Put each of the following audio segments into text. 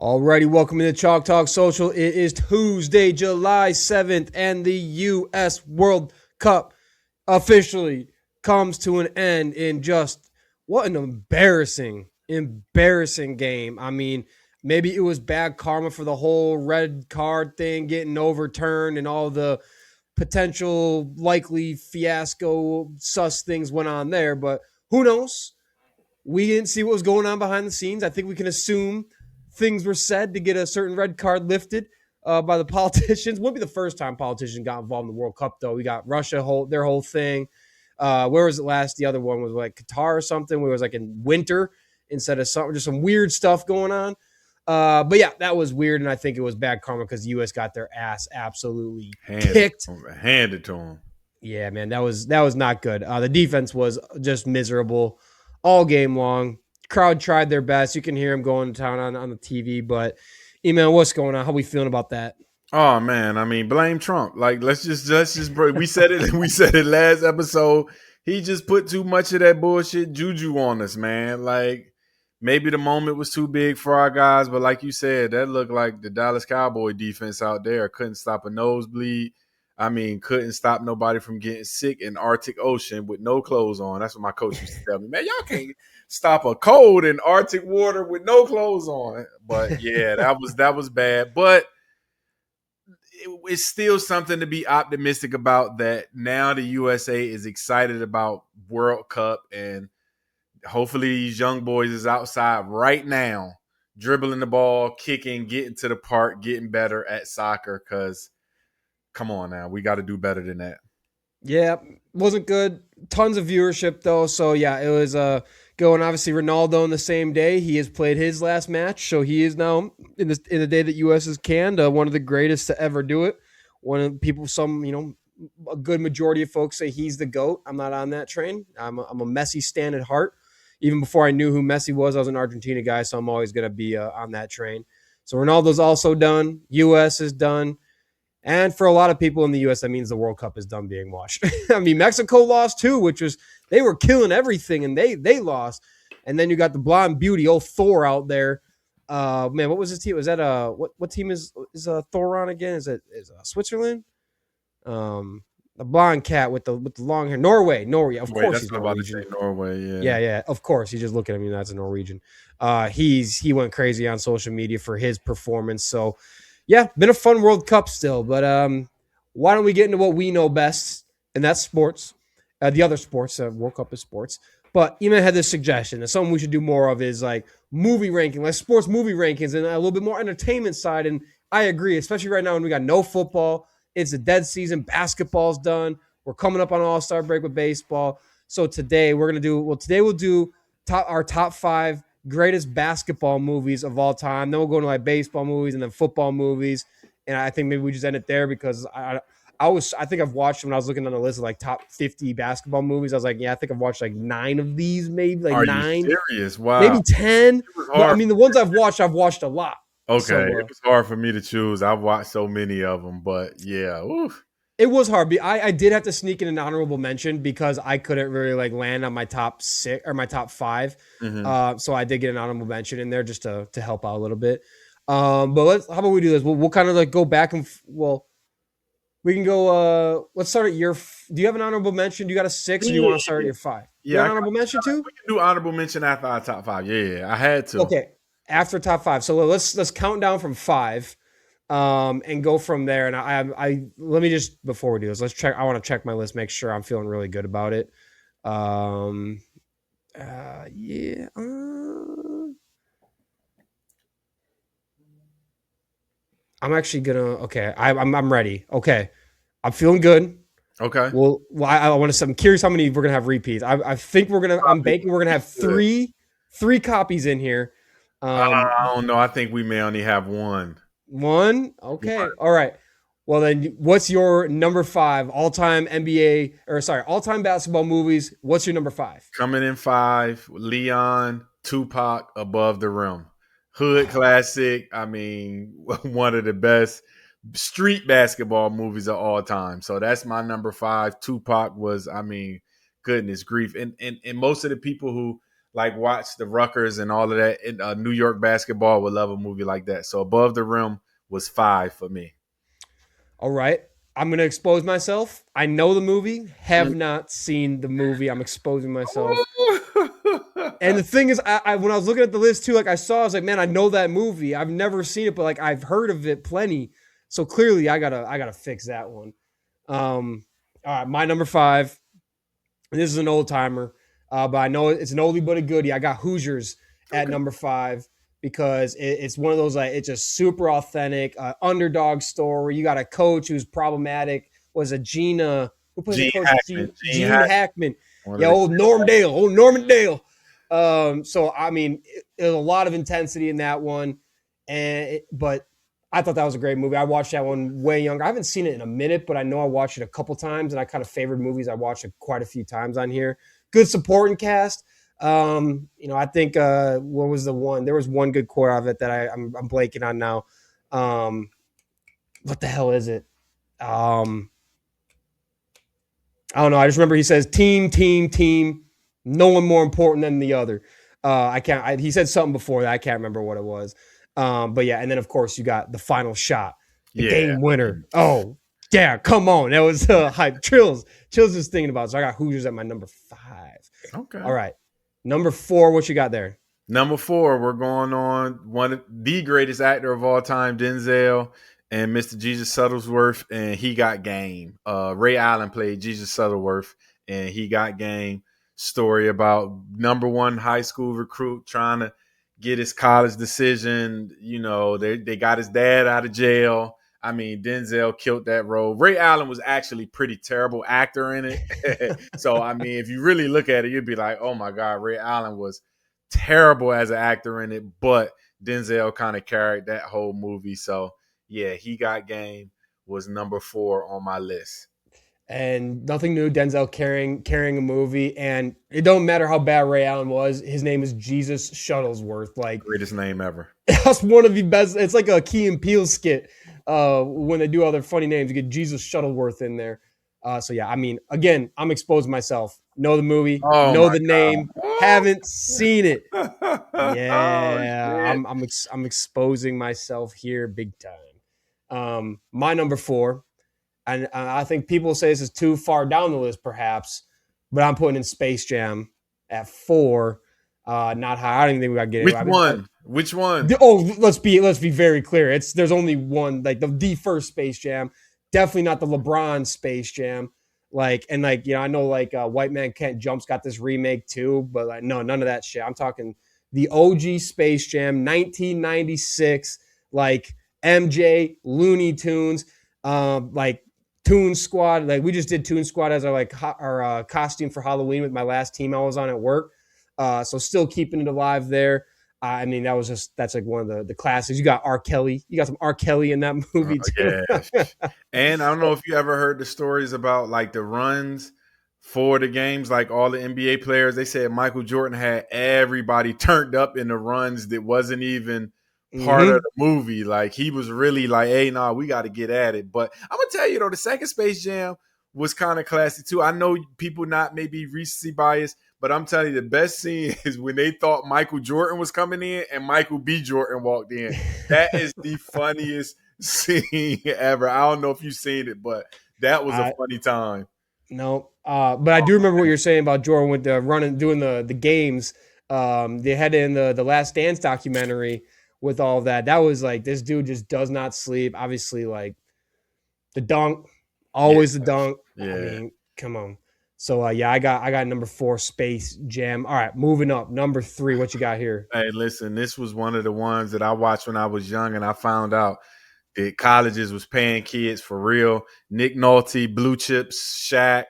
Alrighty, welcome to the Chalk Talk Social. It is Tuesday, July 7th, and the U.S. World Cup officially comes to an end in just what an embarrassing game. I mean, maybe it was bad karma for the whole red card thing getting overturned and all the potential likely fiasco sus things went on there, but who knows? We didn't see what was going on behind the scenes. I think we can assume things were said to get a certain red card lifted by the politicians. Wouldn't be the first time politicians got involved in the World Cup, though. We got Russia, their whole thing. Where was it last? The other one was like Qatar or something, where it was like in winter instead of summer. Just some weird stuff going on. But yeah, that was weird, and I think it was bad karma because the U.S. got their ass absolutely kicked. Handed to them. Yeah, man, that was not good. The defense was just miserable all game long. Crowd tried their best. You can hear them going to town on the TV. But, Iman, what's going on? How we feeling about that? Oh man, I mean, blame Trump. Like, let's just we said it. We said it last episode. He just put too much of that bullshit juju on us, man. Like, maybe the moment was too big for our guys, but like you said, that looked like the Dallas Cowboy defense out there. Couldn't stop a nosebleed. I mean, couldn't stop nobody from getting sick in Arctic Ocean with no clothes on. That's what my coach used to tell me. Man, y'all can't stop a cold in Arctic water with no clothes on. But yeah, that was bad. But it's still something to be optimistic about, that now the USA is excited about World Cup, and hopefully these young boys is outside right now, dribbling the ball, kicking, getting to the park, getting better at soccer, because come on now, we got to do better than that. Yeah, wasn't good. Tons of viewership, though. So, yeah, it was going. Obviously, Ronaldo on the same day. He has played his last match. So, he is now, in the day that U.S. is canned, one of the greatest to ever do it. One of the people, a good majority of folks say he's the GOAT. I'm not on that train. I'm a Messi stan at heart. Even before I knew who Messi was, I was an Argentina guy, so I'm always going to be on that train. So, Ronaldo's also done. U.S. is done. And for a lot of people in the U.S., that means the World Cup is done being watched. I mean, Mexico lost too, which was they were killing everything, and they lost. And then you got the blonde beauty, old Thor, out there. Man, what was his team? Was that what team is Thor on again? Is Switzerland? The blonde cat with the long hair. Norway. Of course he's Norwegian. Norway, yeah. Of course, he's just looking at me. That's a Norwegian. He went crazy on social media for his performance. So. Yeah, been a fun World Cup still, but why don't we get into what we know best, and that's sports. The other sports, World Cup is sports. But Iman had this suggestion that something we should do more of is like movie ranking, like sports movie rankings, and a little bit more entertainment side. And I agree, especially right now when we got no football. It's a dead season. Basketball's done. We're coming up on All-Star break with baseball. So today we'll do our top 5 greatest basketball movies of all time. Then we'll go into like baseball movies and then football movies. And I think maybe we just end it there because I think I've watched when I was looking on the list of like top 50 basketball movies. I was like, yeah, I think I've watched like 9 of these, maybe like Are 9. You serious? Wow. Maybe 10. But, I mean, the ones I've watched a lot. Okay. So, it was hard for me to choose. I've watched so many of them, but yeah. Oof. It was hard. I did have to sneak in an honorable mention because I couldn't really like land on my top 6 or my top 5. Mm-hmm. So I did get an honorable mention in there just to help out a little bit. But how about we do this? We'll kind of like go back and we can go. Let's start at your. Do you have an honorable mention? Do you got a 6, or do you want to start at your 5? Yeah, an honorable mention too. We can do honorable mention after our top 5. Yeah, I had to. Okay, after top 5. So let's count down from 5. And go from there. And I let me just, before we do this, let's check. I want to check my list, make sure I'm feeling really good about it. Yeah. I'm actually gonna. Okay, I'm ready. Okay, I'm feeling good. Okay. Well, I want to. I'm curious how many we're gonna have repeats. I think we're gonna. I'm banking we're gonna have three copies in here. I don't know. I think we may only have one. One? Okay. All right. Well, then what's your number 5 all-time all-time basketball movies? What's your number 5? Coming in 5, Leon, Tupac, Above the Rim. Hood classic. I mean, one of the best street basketball movies of all time. So that's my number 5. Tupac was, I mean, goodness grief. And most of the people who like watch the Rutgers and all of that. And, New York basketball would love a movie like that. So Above the Rim was 5 for me. All right. I'm going to expose myself. I know the movie, have not seen the movie. I'm exposing myself. And the thing is, I when I was looking at the list too, like I was like, man, I know that movie. I've never seen it, but like I've heard of it plenty. So clearly I gotta fix that one. All right, my number 5. And this is an old timer, but I know it's an oldie but a goodie. I got Hoosiers at number 5 because it's one of those like it's just super authentic, underdog story. You got a coach who's problematic. Was a Gina who plays the coach? Gene Hackman. Yeah, old Norman Dale. So I mean, there's a lot of intensity in that one, but I thought that was a great movie. I watched that one way younger. I haven't seen it in a minute, but I know I watched it a couple times, and I kind of favored movies I watched it quite a few times on here. Good supporting cast. I think what was the one? There was one good quote of it that I'm blanking on now. What the hell is it? I don't know. I just remember he says team. No one more important than the other. He said something before that. I can't remember what it was. But yeah, and then of course you got the final shot, the game winner. Oh, yeah, come on. That was hype. Chills is thinking about it. So I got Hoosiers at my number 5. Okay. All right. Number 4, what you got there? Number 4, we're going on one of the greatest actor of all time, Denzel, and Mr. Jesus Shuttlesworth, and He Got Game. Ray Allen played Jesus Shuttlesworth, and He Got Game. Story about number 1 high school recruit trying to get his college decision. You know, they got his dad out of jail. I mean, Denzel killed that role. Ray Allen was actually pretty terrible actor in it. So, I mean, if you really look at it, you'd be like, oh my God, Ray Allen was terrible as an actor in it, but Denzel kind of carried that whole movie. So, yeah, He Got Game was number 4 on my list. And nothing new, Denzel carrying a movie, and it don't matter how bad Ray Allen was. His name is Jesus Shuttlesworth, like greatest name ever. That's one of the best. It's like a Key and Peele skit. When they do other funny names, you get Jesus Shuttlesworth in there. So yeah, I mean, again, I'm exposing myself. Know the movie, know the name, haven't seen it. Yeah, I'm exposing myself here big time. My number 4. And I think people say this is too far down the list, perhaps, but I'm putting in Space Jam at 4. Not high. I don't even think we got to get it. Which one? Let's be very clear. There's only one, like the first Space Jam. Definitely not the LeBron Space Jam. I know White Man Can't Jump's got this remake too, but no, none of that shit. I'm talking the OG Space Jam, 1996, like MJ, Looney Tunes, Toon Squad. Like we just did Toon Squad as our costume for Halloween with my last team I was on at work. So still keeping it alive there. I mean, that's like one of the classics. You got R. Kelly. You got some R. Kelly in that movie too. Yeah. And I don't know if you ever heard the stories about like the runs for the games, like all the NBA players. They said Michael Jordan had everybody turned up in the runs that wasn't even part of the movie. Like he was really like, hey, nah, we got to get at it. But I'm gonna tell you though, the second Space Jam was kind of classy too. I know people not maybe recency biased, but I'm telling you, the best scene is when they thought Michael Jordan was coming in and Michael B. Jordan walked in. That is the funniest scene ever. I don't know if you've seen it, but that was a funny time. No, but I do remember what you're saying about Jordan with the running, doing the games. They had it in the Last Dance documentary with all of that. That was like, this dude just does not sleep. Obviously, like the dunk, always the dunk. Yeah. I mean, come on. So I got number 4 Space Jam. All right, moving up. Number 3, what you got here? Hey, listen, this was one of the ones that I watched when I was young, and I found out that colleges was paying kids for real. Nick Nolte, Blue Chips, Shaq,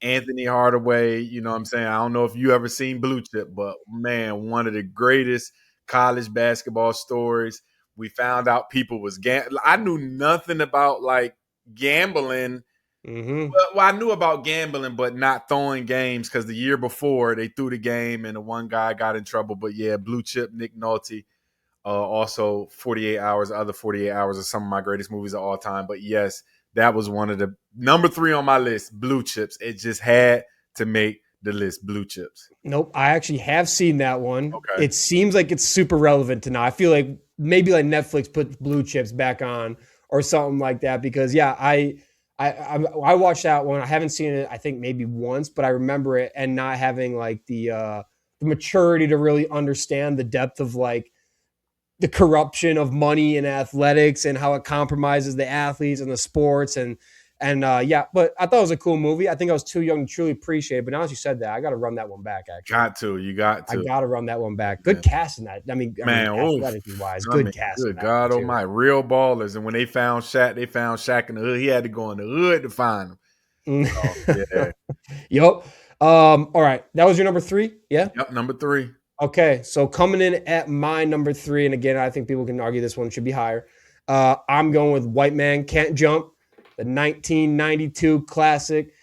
Anthony Hardaway. You know what I'm saying? I don't know if you ever seen Blue Chip, but man, one of the greatest college basketball stories. We found out people was I knew nothing about like gambling. Well, I knew about gambling, but not throwing games because the year before they threw the game and the one guy got in trouble. But yeah, Blue Chip, Nick Nolte, also 48 Hours, other 48 Hours are some of my greatest movies of all time. But yes, that was one of the number 3 on my list, Blue Chips. It just had to make the list, Blue Chips? Nope, I actually have seen that one. Okay. It seems like it's super relevant to now. I feel like maybe like Netflix put Blue Chips back on or something like that because yeah, I watched that one. I haven't seen it. I think maybe once, but I remember it and not having like the maturity to really understand the depth of like the corruption of money in athletics and how it compromises the athletes and the sports and yeah, but I thought it was a cool movie. I think I was too young to truly appreciate it, but now that you said that, I got to run that one back. Actually, You got I to. got to run that one back. Good cast in that. I mean, athletically wise, good cast. Good God Almighty, real ballers. And when they found Shaq in the hood. He had to go in the hood to find him. So, yeah. Yep. All right, that was your number 3. Yeah. Yep. Number 3. Okay, so coming in at my number 3, and again, I think people can argue this one should be higher. I'm going with White Man Can't Jump, the 1992 classic.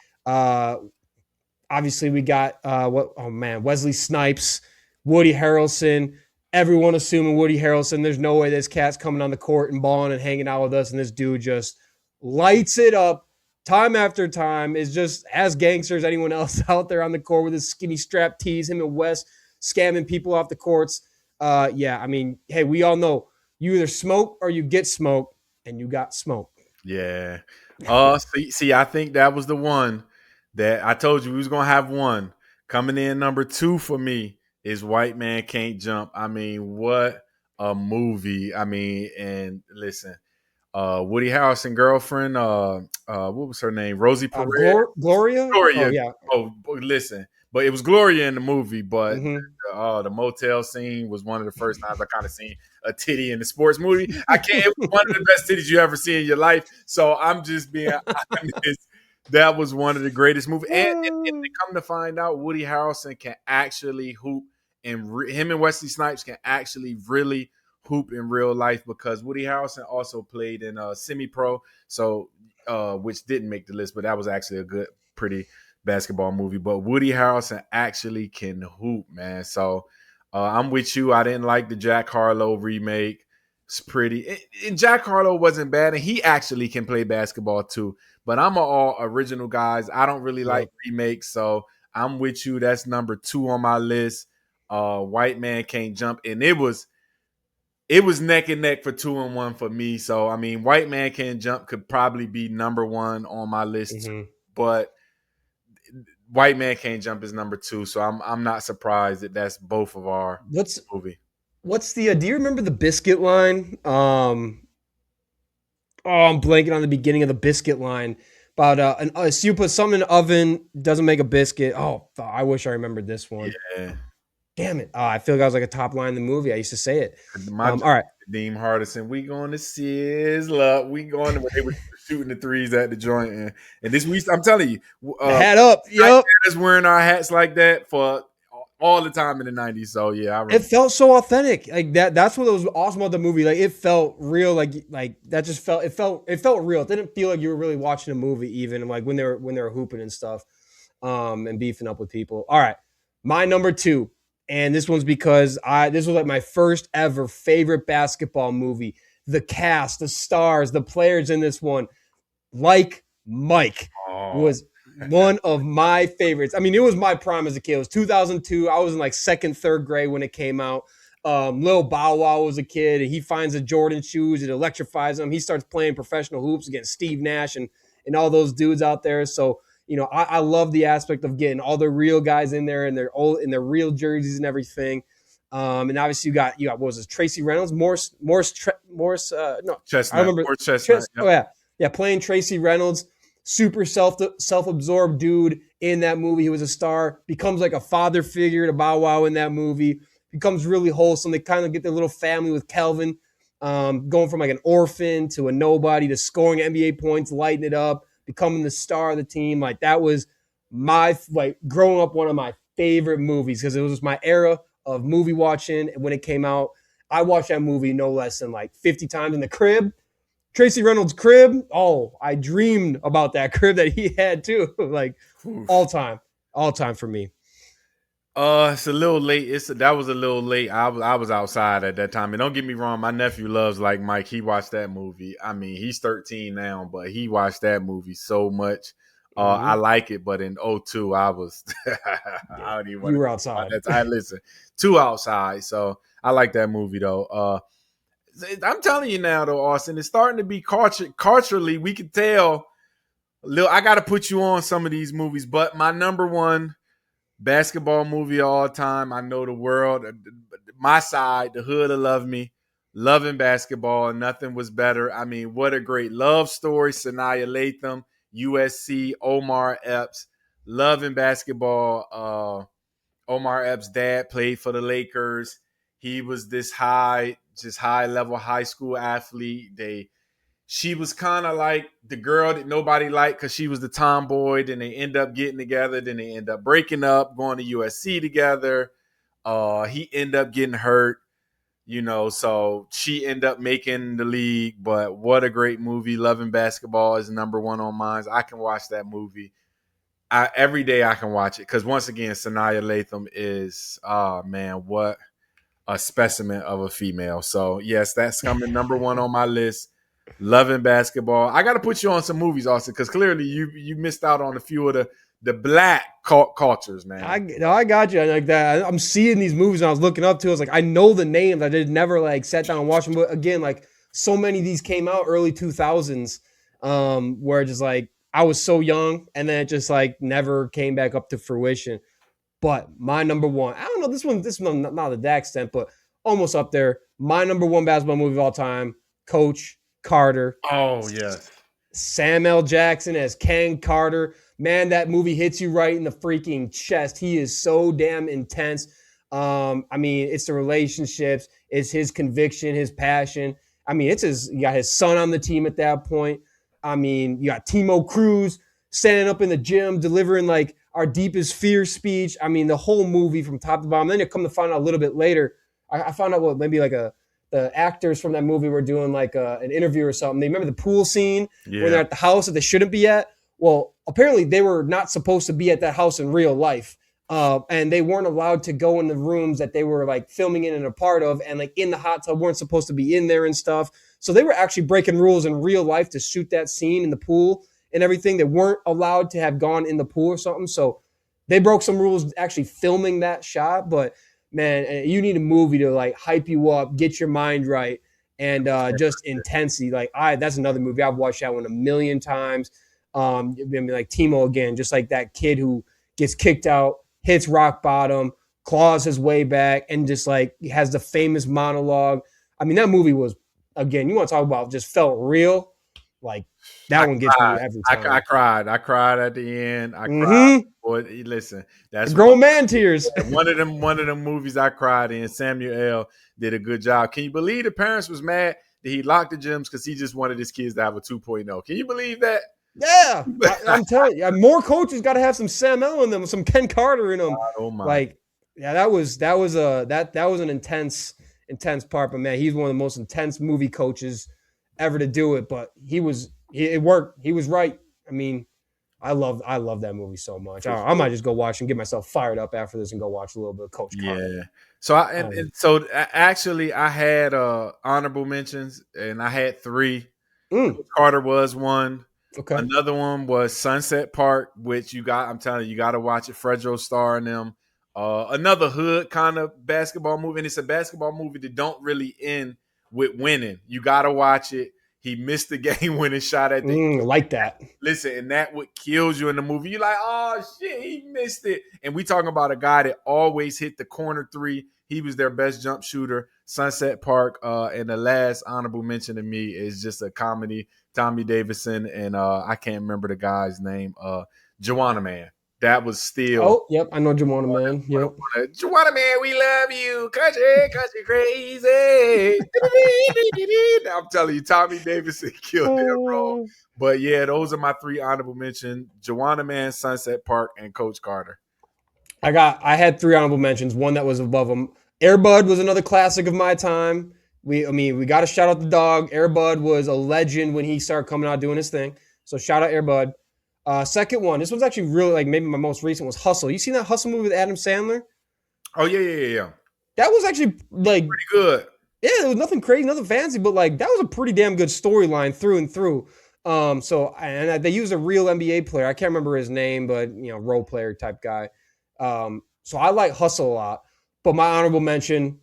Obviously, we got Wesley Snipes, Woody Harrelson. Everyone assuming Woody Harrelson. There's no way this cat's coming on the court and balling and hanging out with us, and this dude just lights it up time after time. Is just as gangster as anyone else out there on the court with his skinny strap tees. Him and Wes scamming people off the courts. Yeah, I mean, hey, we all know you either smoke or you get smoked, and you got smoked. Yeah. See, I think that was the one that I told you we was gonna have one. Coming in number 2 for me is White Man Can't Jump. I mean, what a movie. I mean, and listen, Woody Harrelson girlfriend, what was her name? Rosie Perez. Gloria? Oh, yeah. Oh, listen. But it was Gloria in the movie, but Mm-hmm. the motel scene was one of the first times I kind of seen a titty in the sports movie. It was one of the best titties you ever see in your life. So I'm just being honest. That was one of the greatest movies. And they come to find out, Woody Harrelson can actually hoop, and him and Wesley Snipes can actually really hoop in real life because Woody Harrelson also played in Semi-Pro, so which didn't make the list, but that was actually a good, pretty basketball movie. But Woody Harrelson actually can hoop, man. So I'm with you. I didn't like the Jack Harlow remake. It's pretty. And Jack Harlow wasn't bad, and he actually can play basketball too. But I'm all original guys. I don't really like remakes, so I'm with you. That's number 2 on my list. White Man Can't Jump, and it was neck and neck for 2 and 1 for me. So I mean, White Man Can't Jump could probably be number 1 on my list, but White Man Can't Jump is number 2. So I'm not surprised that that's both of our movie. What's the? Do you remember the biscuit line? I'm blanking on the beginning of the biscuit line about so you put something in the oven, doesn't make a biscuit. Oh, I wish I remembered this one. Yeah. Damn it. I feel like I was like a top line in the movie. I used to say it. All right. Deem Hardison, we going to sizzle up. We going to, they were shooting the threes at the joint. And this week, I'm telling you. Hat up. Yep. Us wearing our hats like that for all the time in the 90s. So, yeah. It felt so authentic. Like that's what was awesome about the movie. Like it felt real. Like that just felt, it felt real. It didn't feel like you were really watching a movie even like when they were hooping and stuff and beefing up with people. All right. My number 2. And this one's because this was like my first ever favorite basketball movie. The cast, the stars, the players in this one, like Mike, was one of my favorites. I mean, it was my prime as a kid. It was 2002. I was in like 2nd, 3rd grade when it came out. Lil Bow Wow was a kid, and he finds the Jordan shoes. It electrifies him. He starts playing professional hoops against Steve Nash and all those dudes out there. So, you know, I love the aspect of getting all the real guys in there and their real jerseys and everything. And obviously you got what was it, Tracy Reynolds, Chestnut. I remember Chestnut. Oh yeah, playing Tracy Reynolds, super self-absorbed dude in that movie. He was a star, becomes like a father figure to Bow Wow in that movie. Becomes really wholesome. They kind of get their little family with Kelvin, going from like an orphan to a nobody to scoring NBA points, lighting it up, becoming the star of the team. Like that was my growing up one of my favorite movies because it was my era of movie watching. And when it came out, I watched that movie no less than like 50 times in the crib. Tracy Reynolds' crib. Oh, I dreamed about that crib that he had too. Like all time for me. It's a little late. That was a little late. I was outside at that time. And don't get me wrong, my nephew loves like Mike. He watched that movie. I mean, he's 13 now, but he watched that movie so much. I like it, but in '02, I was I don't even want You to were think about outside. that. I listen too outside, so I like that movie though. I'm telling you now, though, Austin, it's starting to be culturally. We can tell. I got to put you on some of these movies, but my number one basketball movie of all time. I know the world, my side, the hood will love me, loving basketball. Nothing was better. I mean, what a great love story. Sanaya Latham, USC, Omar Epps, loving basketball. Omar Epps' dad played for the Lakers. He was this high level high school athlete. She was kind of like the girl that nobody liked because she was the tomboy. Then they end up getting together. Then they end up breaking up, going to USC together. He ended up getting hurt, so she ended up making the league. But what a great movie. Loving Basketball is number one on mine. I can watch that movie. Every day I can watch it because once again, Sanaya Latham is, oh man, what a specimen of a female. So yes, that's coming number one on my list. Loving Basketball. I got to put you on some movies, Austin, because clearly you missed out on a few of the black cultures, man. I got you like that. I'm seeing these movies and I was looking up to. I was like, I know the names. I did never like sat down and watch them. But again, like so many of these came out early 2000s, where just like I was so young, and then it just like never came back up to fruition. But my number one, I don't know this one not to that extent, but almost up there. My number one basketball movie of all time, Coach Carter. Oh yes. Sam L. Jackson as Ken Carter. Man, that movie hits you right in the freaking chest. He is so damn intense. I mean, it's the relationships, it's his conviction, his passion. I mean, you got his son on the team at that point. I mean, you got Timo Cruz standing up in the gym, delivering like our deepest fear speech. I mean, the whole movie from top to bottom. Then you come to find out a little bit later. I found out maybe like the actors from that movie were doing like an interview or something. They remember the pool scene when they're at the house that they shouldn't be at. Well, apparently they were not supposed to be at that house in real life. And they weren't allowed to go in the rooms that they were like filming in and a part of, and like in the hot tub weren't supposed to be in there and stuff. So they were actually breaking rules in real life to shoot that scene in the pool and everything. They weren't allowed to have gone in the pool or something. So they broke some rules actually filming that shot. But man, you need a movie to like hype you up, get your mind right, and just intensity. That's another movie I've watched that one a million times. I mean, like Timo again, just like that kid who gets kicked out, hits rock bottom, claws his way back, and just like has the famous monologue. I mean, that movie was, again, you want to talk about just felt real. Like that one gets me every time. I cried at the end. I cried. Boy, listen, that's grown man tears. One of them movies I cried in. Samuel L. did a good job. Can you believe the parents was mad that he locked the gyms because he just wanted his kids to have a 2.0? Can you believe that? Yeah, I'm telling you, more coaches got to have some Sam L in them, some Ken Carter in them. Oh my! Like, yeah, that was an intense part. But man, he's one of the most intense movie coaches ever to do it. But it worked. He was right. I mean, I love that movie so much. I might just go watch and get myself fired up after this and go watch a little bit of Coach Carter. Yeah. So actually, I had honorable mentions, and I had 3. Carter was one. Okay. Another one was Sunset Park, which I'm telling you got to watch it. Fredro Starr and them. Another hood kind of basketball movie, and it's a basketball movie that don't really end with winning. You got to watch it. He missed the game-winning shot at the end. Like that. Listen, and that what kills you in the movie. You're like, oh, shit, he missed it. And we talking about a guy that always hit the corner 3. He was their best jump shooter. Sunset Park. And the last honorable mention to me is just a comedy. Tommy Davidson and I can't remember the guy's name. Juwanna Mann. That was still. Oh, yep, I know Juwanna Mann. Yep. Juwanna Mann, we love you. Country crazy. I'm telling you, Tommy Davidson killed that role. But yeah, those are my 3 honorable mentions: Juwanna Mann, Sunset Park, and Coach Carter. I had 3 honorable mentions. One that was above them. Air Bud was another classic of my time. We got to shout out the dog. Air Bud was a legend when he started coming out doing his thing. So shout out Air Bud. Second one, this one's actually really like maybe my most recent was Hustle. You seen that Hustle movie with Adam Sandler? Oh yeah. That was actually like pretty good. Yeah, it was nothing crazy, nothing fancy, but like that was a pretty damn good storyline through and through. They used a real NBA player. I can't remember his name, but role player type guy. So I like Hustle a lot. But my honorable mention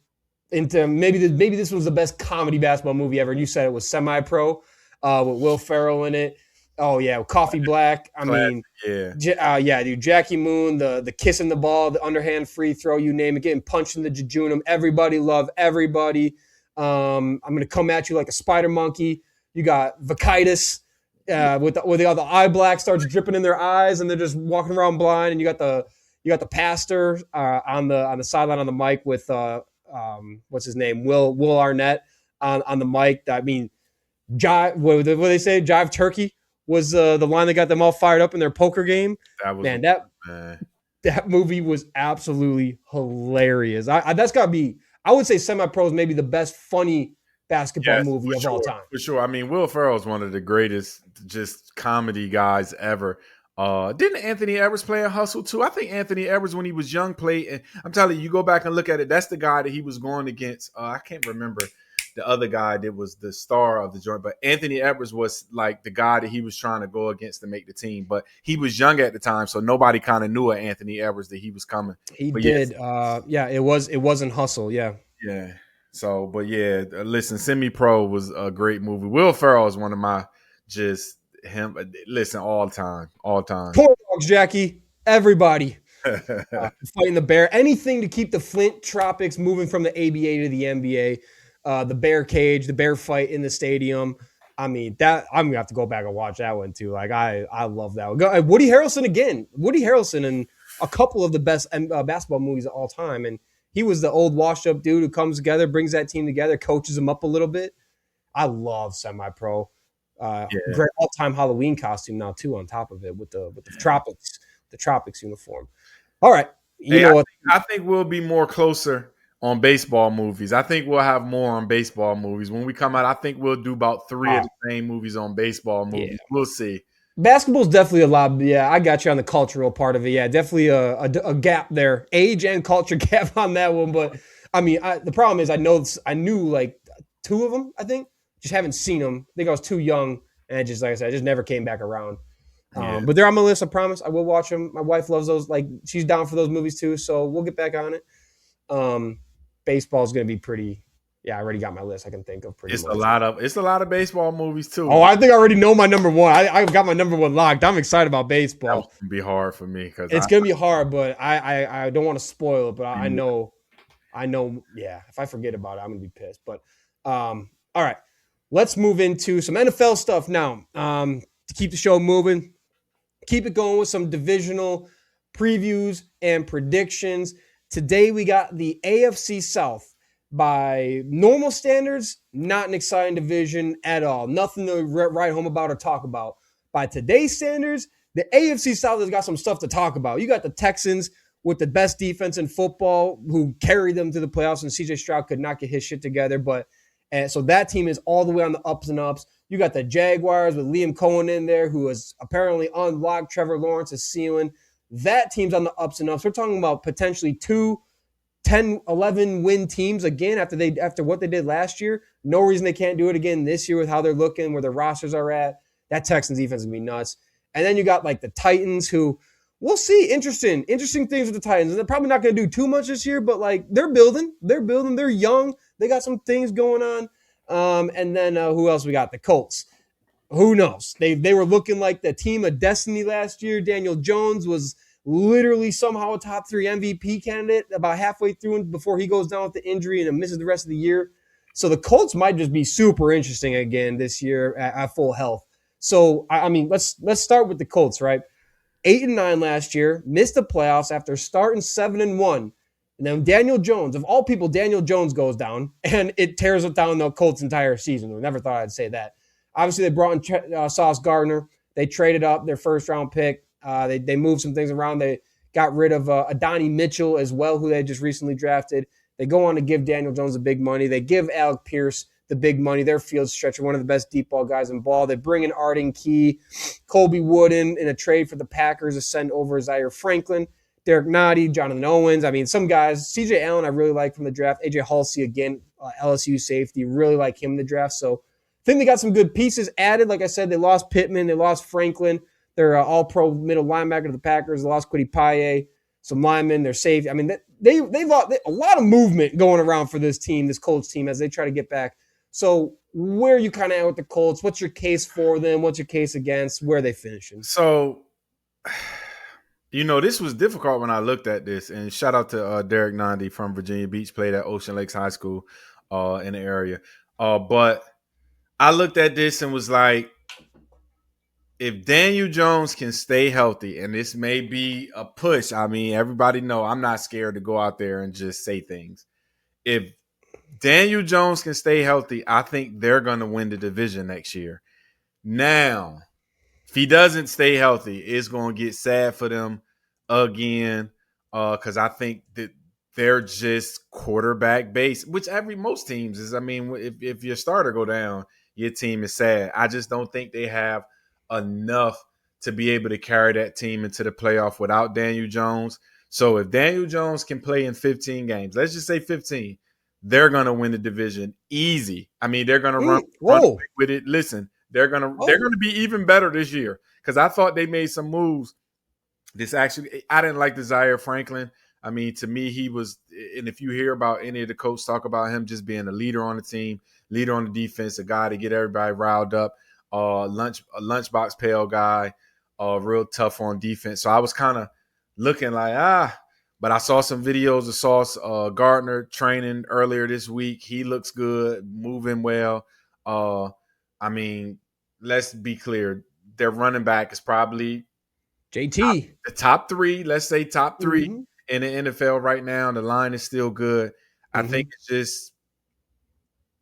into maybe this was the best comedy basketball movie ever. And you said it was Semi-Pro with Will Ferrell in it. Oh yeah, Coffee Black. I mean, yeah, dude. Jackie Moon, the kissing the ball, the underhand free throw, you name it, getting punched in the jejunum. Everybody love everybody. I'm gonna come at you like a spider monkey. You got Vakitis with the eye black starts dripping in their eyes, and they're just walking around blind. And you got the pastor on the sideline on the mic with what's his name, Will Arnett on the mic. I mean, what do they say? Jive Turkey was the line that got them all fired up in their poker game. That movie was absolutely hilarious. That's got to be, I would say Semi-Pro is maybe the best funny basketball movie of all time. For sure. I mean, Will Ferrell is one of the greatest just comedy guys ever. Didn't Anthony Edwards play a Hustle too? I think Anthony Edwards, when he was young, played. And I'm telling you, go back and look at it. That's the guy that he was going against. I can't remember the other guy that was the star of the joint, but Anthony Edwards was like the guy that he was trying to go against to make the team. But he was young at the time, so nobody kind of knew of Anthony Edwards that he was coming. He did. Yes. It wasn't Hustle. Yeah. Yeah. So, but yeah, listen, Semi-Pro was a great movie. Will Ferrell is one of my all time. Poor dogs, Jackie. Everybody fighting the bear. Anything to keep the Flint Tropics moving from the ABA to the NBA. The bear cage, the bear fight in the stadium. I mean, that I'm gonna have to go back and watch that one too. Like I love that one. Woody Harrelson again. Woody Harrelson in a couple of the best basketball movies of all time, and he was the old washed-up dude who comes together, brings that team together, coaches them up a little bit. I love Semi-Pro. Great all-time Halloween costume now too. On top of it, with the tropics uniform. All right, I think we'll be more closer on baseball movies. I think we'll have more on baseball movies when we come out. I think we'll do about 3 of the same movies on baseball movies. Yeah. We'll see. Basketball's definitely a lot. Yeah, I got you on the cultural part of it. Yeah, definitely a gap there, age and culture gap on that one. But I mean, the problem is I knew like 2 of them. I think just haven't seen them. I think I was too young, and just like I said, I just never came back around. But they're on my list. I promise. I will watch them. My wife loves those. Like she's down for those movies too. So we'll get back on it. Baseball is going to be pretty. Yeah, I already got my list. I can think of pretty. It's a lot of baseball movies too. Oh, I think I already know my number one. I got my number one locked. I'm excited about baseball. That's gonna be hard for me because it's gonna be hard, but I don't want to spoil it. But I know. Yeah, if I forget about it, I'm gonna be pissed. But all right, let's move into some NFL stuff now. To keep the show moving, keep it going with some divisional previews and predictions. Today we got the AFC South. By normal standards, not an exciting division at all. Nothing to write home about or talk about. By today's standards, the AFC South has got some stuff to talk about. You got the Texans with the best defense in football who carried them to the playoffs, and CJ Stroud could not get his shit together. So that team is all the way on the ups and ups. You got the Jaguars with Liam Cohen in there, who has apparently unlocked Trevor Lawrence's ceiling. That team's on the ups and ups. We're talking about potentially 2 10, 11 win teams again after what they did last year. No reason they can't do it again this year with how they're looking, where their rosters are at. That Texans defense is going to be nuts. And then you got like the Titans, who we'll see. Interesting things with the Titans. They're probably not going to do too much this year, but like they're building. They're young. They got some things going on. And then who else we got? The Colts. Who knows? They were looking like the team of destiny last year. Daniel Jones was literally somehow a top 3 MVP candidate about halfway through before he goes down with the injury and misses the rest of the year. So the Colts might just be super interesting again this year at full health. So, I mean, let's start with the Colts, right? 8-9 last year, missed the playoffs after starting 7-1. And then Daniel Jones, of all people, Daniel Jones goes down, and it tears down the Colts' entire season. I never thought I'd say that. Obviously, they brought in Sauce Gardner. They traded up their first-round pick. They moved some things around. They got rid of Adonai Mitchell as well, who they just recently drafted. They go on to give Daniel Jones the big money. They give Alec Pierce the big money. Their field stretcher, one of the best deep ball guys in ball. They bring in Arden Key, Colby Wooden in a trade for the Packers to send over Zaire Franklin, Derek Nottie, Jonathan Owens. I mean, some guys. CJ Allen I really like from the draft. AJ Halsey again, LSU safety. Really like him in the draft. So think they got some good pieces added. Like I said, they lost Pittman, they lost Franklin. They're all-pro middle linebacker to the Packers. They lost Kwity Paye, some linemen. They're safe. I mean, they lost a lot of movement going around for this team, this Colts team, as they try to get back. So where are you kind of at with the Colts? What's your case for them? What's your case against? Where are they finishing? So, this was difficult when I looked at this. And shout out to Derek Nandi from Virginia Beach, played at Ocean Lakes High School in the area. But I looked at this and was like, if Daniel Jones can stay healthy, and this may be a push, I mean, everybody know I'm not scared to go out there and just say things. If Daniel Jones can stay healthy, I think they're going to win the division next year. Now, if he doesn't stay healthy, it's going to get sad for them again because I think that they're just quarterback based, which most teams is. I mean, if your starter go down, your team is sad. I just don't think they have enough to be able to carry that team into the playoff without Daniel Jones. So if Daniel Jones can play in 15 games, let's just say 15, they're going to win the division easy. I mean, they're going to run with it. Listen, they're going to be even better this year because I thought they made some moves. I didn't like Desire Franklin. I mean, to me, he was, and if you hear about any of the coaches talk about him just being a leader on the team, leader on the defense, a guy to get everybody riled up, a lunchbox pail guy, real tough on defense. So I was kind of looking like, but I saw some videos of Sauce Gardner training earlier this week. He looks good, moving well. I mean, let's be clear. Their running back is probably JT. The top three, let's say top three in the NFL right now. The line is still good. I think it's just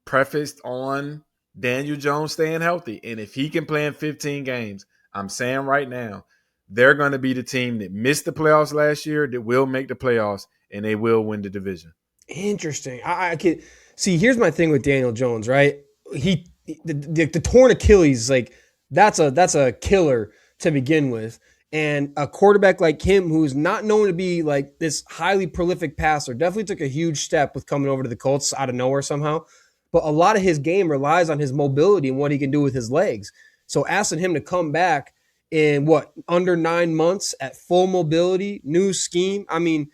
prefaced on Daniel Jones staying healthy. And if he can play in 15 games, I'm saying right now, they're going to be the team that missed the playoffs last year that will make the playoffs, and they will win the division. Interesting. I can see. Here's my thing with Daniel Jones. Right, the torn Achilles, like that's a killer to begin with, and a quarterback like him who's not known to be like this highly prolific passer definitely took a huge step with coming over to the Colts out of nowhere somehow. But a lot of his game relies on his mobility and what he can do with his legs. So asking him to come back in under 9 months at full mobility, new scheme. I mean,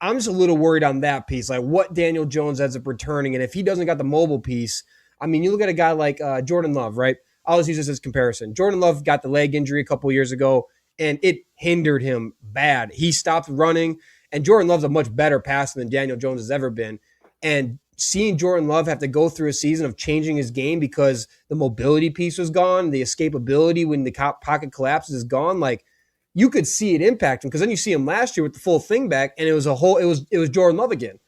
I'm just a little worried on that piece, like what Daniel Jones ends up returning. And if he doesn't got the mobile piece, I mean, you look at a guy like Jordan Love, right? I'll just use this as comparison. Jordan Love got the leg injury a couple years ago, and it hindered him bad. He stopped running, and Jordan Love's a much better passer than Daniel Jones has ever been. And seeing Jordan Love have to go through a season of changing his game because the mobility piece was gone, the escapability when the pocket collapses is gone, like you could see it impact him because then you see him last year with the full thing back and it was Jordan Love again.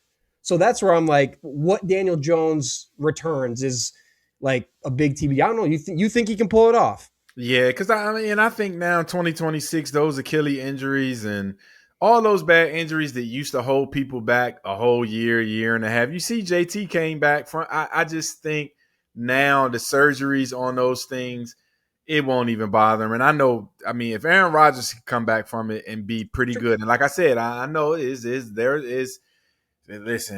So that's where I'm like, what Daniel Jones returns is like a big TBD. I don't know. You think he can pull it off? Yeah, because I think now 2026, those Achilles injuries and all those bad injuries that used to hold people back a whole year and a half. You see JT came back from, I just think now the surgeries on those things, it won't even bother him. And I know, I mean, if Aaron Rodgers can come back from it and be pretty good, and like I said, I know listen,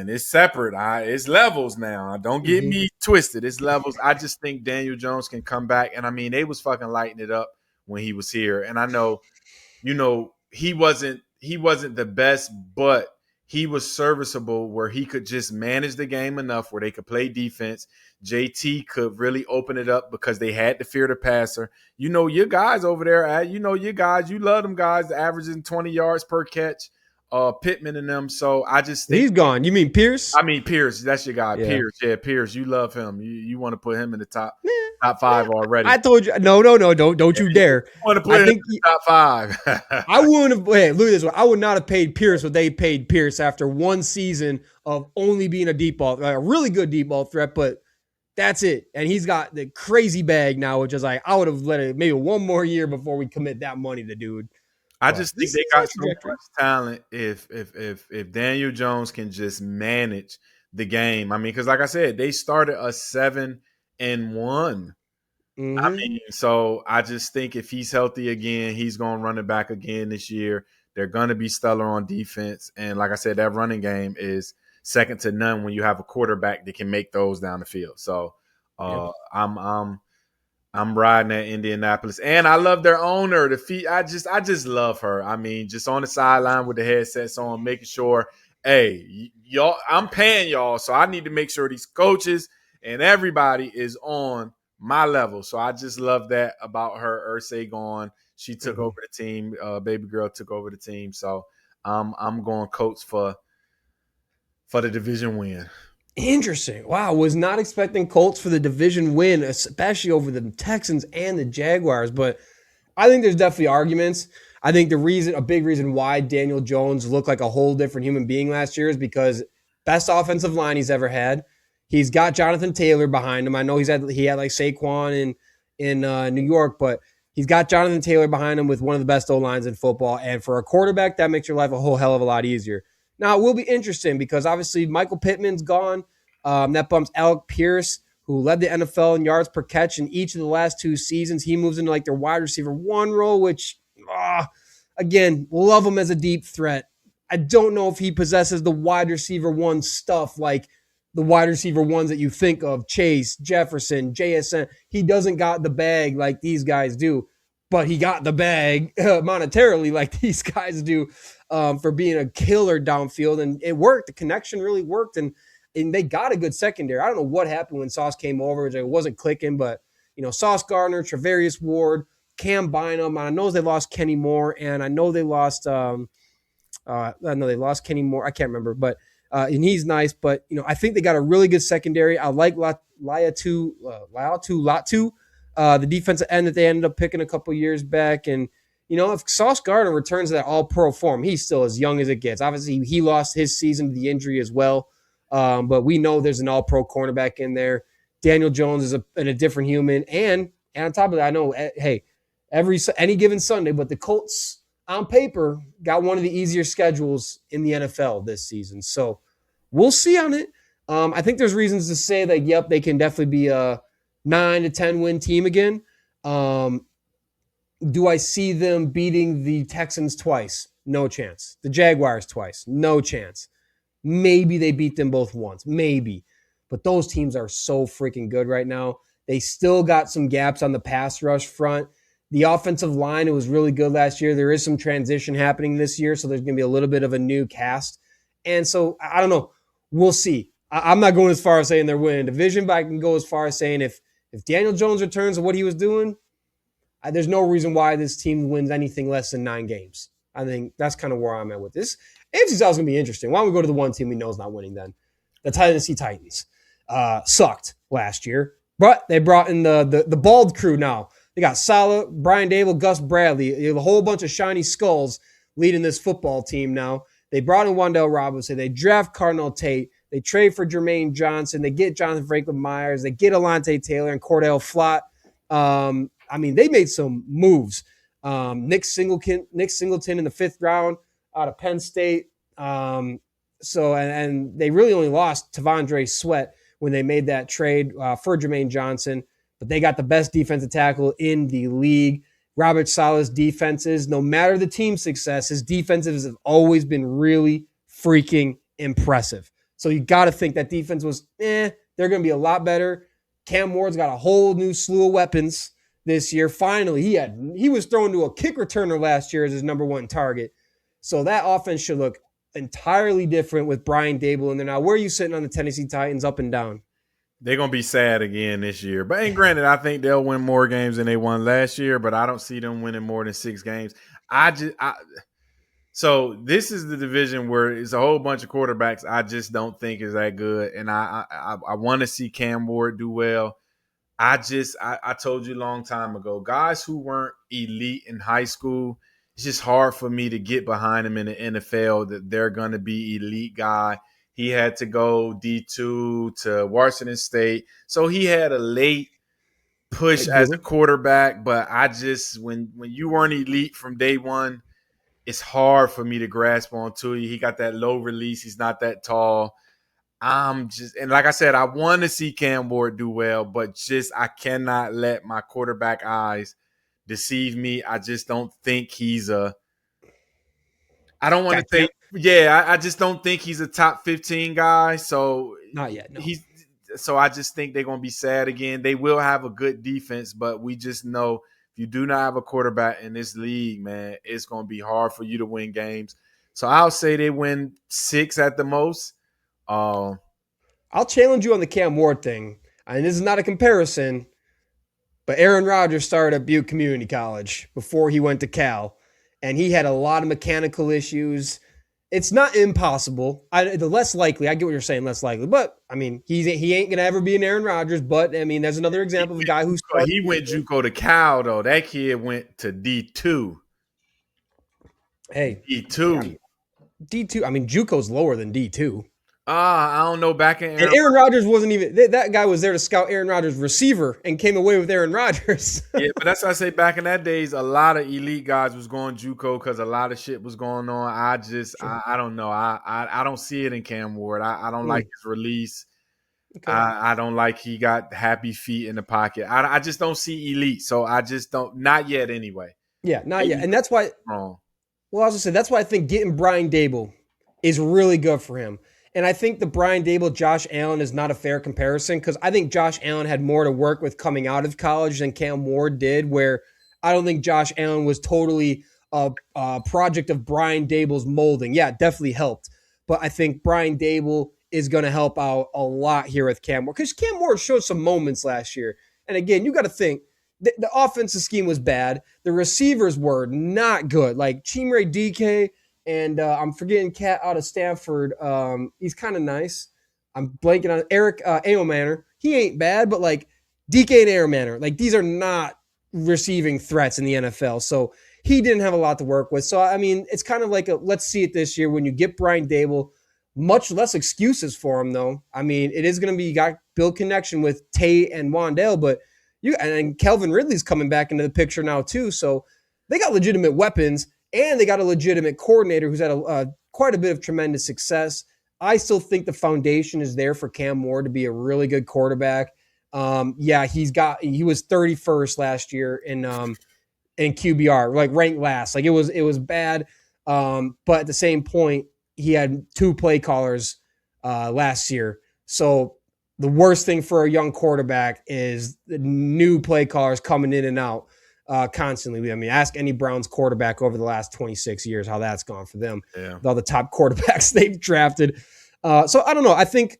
it's separate. It's levels now. Don't get me twisted. It's levels. I just think Daniel Jones can come back. And I mean, they was fucking lighting it up when he was here. And I know, he wasn't the best, but he was serviceable where he could just manage the game enough where they could play defense. JT could really open it up because they had to fear the passer. Your guys over there, your guys, you love them guys, averaging 20 yards per catch, Pittman and them. So I just think he's gone. You mean Pierce? I mean Pierce, that's your guy. Yeah. Pierce. Yeah, Pierce. You love him. You want to put him in the top five already. I told you. No, don't you dare. You want to put him in the top five. I wouldn't have. Hey, look at this one. I would not have paid Pierce what they paid Pierce after one season of only being a deep ball, like a really good deep ball threat, but that's it. And he's got the crazy bag now, which is like, I would have let it maybe one more year before we commit that money to dude. I just think they got so much talent if Daniel Jones can just manage the game. I mean, because like I said, they started a 7-1. I mean, so I just think if he's healthy again, he's going to run it back again this year. They're going to be stellar on defense. And like I said, that running game is second to none when you have a quarterback that can make those down the field. So Yeah. I'm riding at Indianapolis, and I love their owner. The feet, I just love her. I mean, just on the sideline with the headsets on, making sure, hey, y'all, I'm paying y'all, so I need to make sure these coaches and everybody is on my level. So I just love that about her. Ursay gone, she took over the team. Baby girl took over the team. So I'm going Colts for the division win. Interesting. Wow. Was not expecting Colts for the division win, especially over the Texans and the Jaguars. But I think there's definitely arguments. I think a big reason why Daniel Jones looked like a whole different human being last year is because best offensive line he's ever had. He's got Jonathan Taylor behind him. I know he had like Saquon in New York, but he's got Jonathan Taylor behind him with one of the best O lines in football. And for a quarterback, that makes your life a whole hell of a lot easier. Now it will be interesting because obviously Michael Pittman's gone. That bumps Alec Pierce, who led the NFL in yards per catch in each of the last 2 seasons. He moves into like their wide receiver 1 role, which, again, love him as a deep threat. I don't know if he possesses the wide receiver 1 stuff like the wide receiver ones that you think of, Chase, Jefferson, JSN. He doesn't got the bag like these guys do, but he got the bag monetarily like these guys do for being a killer downfield. And it worked. The connection really worked. And they got a good secondary. I don't know what happened when Sauce came over. It wasn't clicking, but, Sauce Gardner, Travarius Ward, Cam Bynum. I know they lost Kenny Moore, and I know they lost Kenny Moore. I can't remember, but and he's nice. But, I think they got a really good secondary. I like Laiatu Latu, the defensive end that they ended up picking a couple years back. And, if Sauce Gardner returns to that all-pro form, he's still as young as it gets. Obviously, he lost his season to the injury as well. But we know there's an all-pro cornerback in there. Daniel Jones is a different human. And on top of that, I know, hey, any given Sunday, but the Colts, on paper, got one of the easier schedules in the NFL this season. So we'll see on it. I think there's reasons to say that, yep, they can definitely be a 9 to 10 win team again. Do I see them beating the Texans twice? No chance. The Jaguars twice? No chance. Maybe they beat them both once. Maybe. But those teams are so freaking good right now. They still got some gaps on the pass rush front. The offensive line, it was really good last year. There is some transition happening this year, so there's going to be a little bit of a new cast. And so, I don't know. We'll see. I'm not going as far as saying they're winning division, but I can go as far as saying if Daniel Jones returns to what he was doing, there's no reason why this team wins anything less than 9 games. I think that's kind of where I'm at with this. AFC South is going to be interesting. Why don't we go to the one team we know is not winning then? The Tennessee Titans sucked last year, but they brought in the bald crew now. They got Salah, Brian Dable, Gus Bradley, a whole bunch of shiny skulls leading this football team now. They brought in Wan'Dale Robinson. They draft Cardinal Tate. They trade for Jermaine Johnson. They get Jonathan Franklin Myers. They get Alontae Taylor and Cordell Flott. They made some moves. Nick Singleton in the 5th round out of Penn State. And they really only lost Tavondre Sweat when they made that trade for Jermaine Johnson. But they got the best defensive tackle in the league. Robert Saleh's defenses, no matter the team's success, his defenses have always been really freaking impressive. So you got to think that defense was, they're going to be a lot better. Cam Ward's got a whole new slew of weapons this year. Finally, he was thrown to a kick returner last year as his number 1 target. So that offense should look entirely different with Brian Dable in there. Now, where are you sitting on the Tennessee Titans, up and down? They're going to be sad again this year. But and granted, I think they'll win more games than they won last year, but I don't see them winning more than 6 games. So this is the division where it's a whole bunch of quarterbacks I just don't think is that good. And I want to see Cam Ward do well. I told you a long time ago, guys who weren't elite in high school, it's just hard for me to get behind them in the NFL that they're going to be elite guy. He had to go D2 to Washington State. So he had a late push as a quarterback, but when you weren't elite from day one, it's hard for me to grasp onto you. He got that low release. He's not that tall. And like I said, I want to see Cam Ward do well, but I cannot let my quarterback eyes deceive me. I just don't think he's I don't want to say, I just don't think he's a top 15 guy. So not yet. No. so I just think they're going to be sad again. They will have a good defense, but we just know if you do not have a quarterback in this league, man, it's going to be hard for you to win games. So I'll say they win 6 at the most. I'll challenge you on the Cam Ward thing. And this is not a comparison, but Aaron Rodgers started at Butte Community College before he went to Cal, and he had a lot of mechanical issues. It's not impossible. The less likely, I get what you're saying, less likely. But, I mean, he ain't going to ever be an Aaron Rodgers. But, I mean, there's another example of a guy who's... He went JUCO to Cal, though. That kid went to D2. Hey. D2. Yeah. D2, I mean, JUCO's lower than D2. I don't know. Back in and Aaron Rodgers wasn't even that guy was there to scout Aaron Rodgers' receiver and came away with Aaron Rodgers. Yeah, but that's what I say. Back in that days, a lot of elite guys was going JUCO because a lot of shit was going on. I don't know. I don't see it in Cam Ward. I don't like his release. Okay. I don't like he got happy feet in the pocket. I just don't see elite. So I just don't. Not yet, anyway. Yeah, not yet, and that's why. Wrong. Well, I was gonna say that's why I think getting Brian Daboll is really good for him. And I think the Brian Daboll, Josh Allen is not a fair comparison because I think Josh Allen had more to work with coming out of college than Cam Ward did, where I don't think Josh Allen was totally a project of Brian Daboll's molding. Yeah, it definitely helped. But I think Brian Daboll is going to help out a lot here with Cam Ward because Cam Ward showed some moments last year. And again, you got to think the offensive scheme was bad. The receivers were not good. Like Chimere DK, and I'm forgetting Cat out of Stanford. He's kind of nice. I'm blanking on Eric Aomanor. He ain't bad, but like DK and Aomanor, like these are not receiving threats in the NFL. So he didn't have a lot to work with. So, I mean, it's kind of like let's see it this year when you get Brian Daboll. Much less excuses for him, though. I mean, it is going to be, you got build connection with Tate and Wandale, but and Kelvin Ridley's coming back into the picture now, too. So they got legitimate weapons. And they got a legitimate coordinator who's had quite a bit of tremendous success. I still think the foundation is there for Cam Ward to be a really good quarterback. He was 31st last year in QBR, like ranked last. Like it was bad. But at the same point, he had 2 play callers last year. So the worst thing for a young quarterback is the new play callers coming in and out. Constantly. I mean, ask any Browns quarterback over the last 26 years how that's gone for them. Yeah. With all the top quarterbacks they've drafted. So I don't know. I think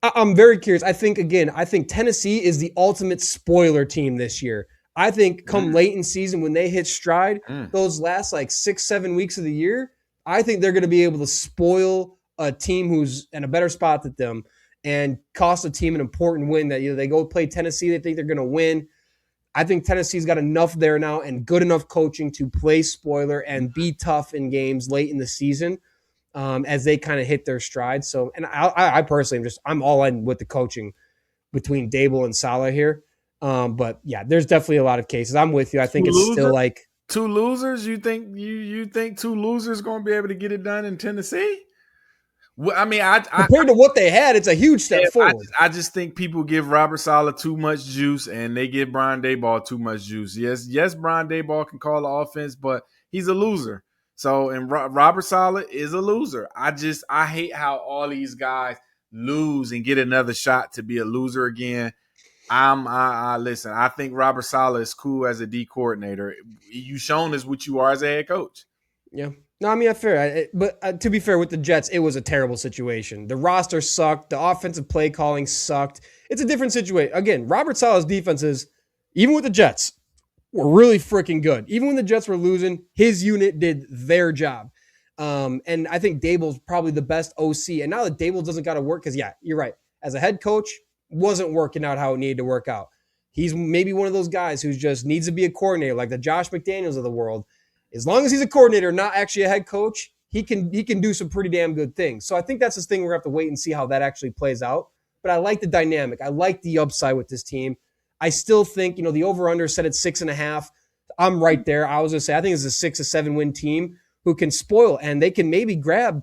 I'm very curious. I think Tennessee is the ultimate spoiler team this year. I think come late in season when they hit stride, those last like 6-7 weeks of the year, I think they're going to be able to spoil a team who's in a better spot than them and cost a team an important win that they go play Tennessee. They think they're going to win. I think Tennessee's got enough there now and good enough coaching to play spoiler and be tough in games late in the season as they kind of hit their stride. So, and I personally I'm all in with the coaching between Daboll and Saleh here. But yeah, there's definitely a lot of cases. I'm with you. I think it's still like 2 losers. You think 2 losers going to be able to get it done in Tennessee? Well, I mean, compared to what they had, it's a huge step forward. I just think people give Robert Saleh too much juice, and they give Brian Daboll too much juice. Yes, Brian Daboll can call the offense, but he's a loser. So, and Robert Saleh is a loser. I hate how all these guys lose and get another shot to be a loser again. Listen. I think Robert Saleh is cool as a D coordinator. You shown us what you are as a head coach. Yeah. No, I mean, fair. But to be fair, with the Jets, it was a terrible situation. The roster sucked. The offensive play calling sucked. It's a different situation. Again, Robert Saleh's defenses, even with the Jets, were really freaking good. Even when the Jets were losing, his unit did their job. And I think Daboll's probably the best OC. And now that Daboll doesn't got to work, because, yeah, you're right. As a head coach, wasn't working out how it needed to work out. He's maybe one of those guys who just needs to be a coordinator, like the Josh McDaniels of the world. As long as he's a coordinator, not actually a head coach, he can do some pretty damn good things. So I think that's this thing we're going to have to wait and see how that actually plays out. But I like the dynamic. I like the upside with this team. I still think, the over-under set at 6.5. I'm right there. I was going to say, I think it's a 6 or 7 win team who can spoil, and they can maybe grab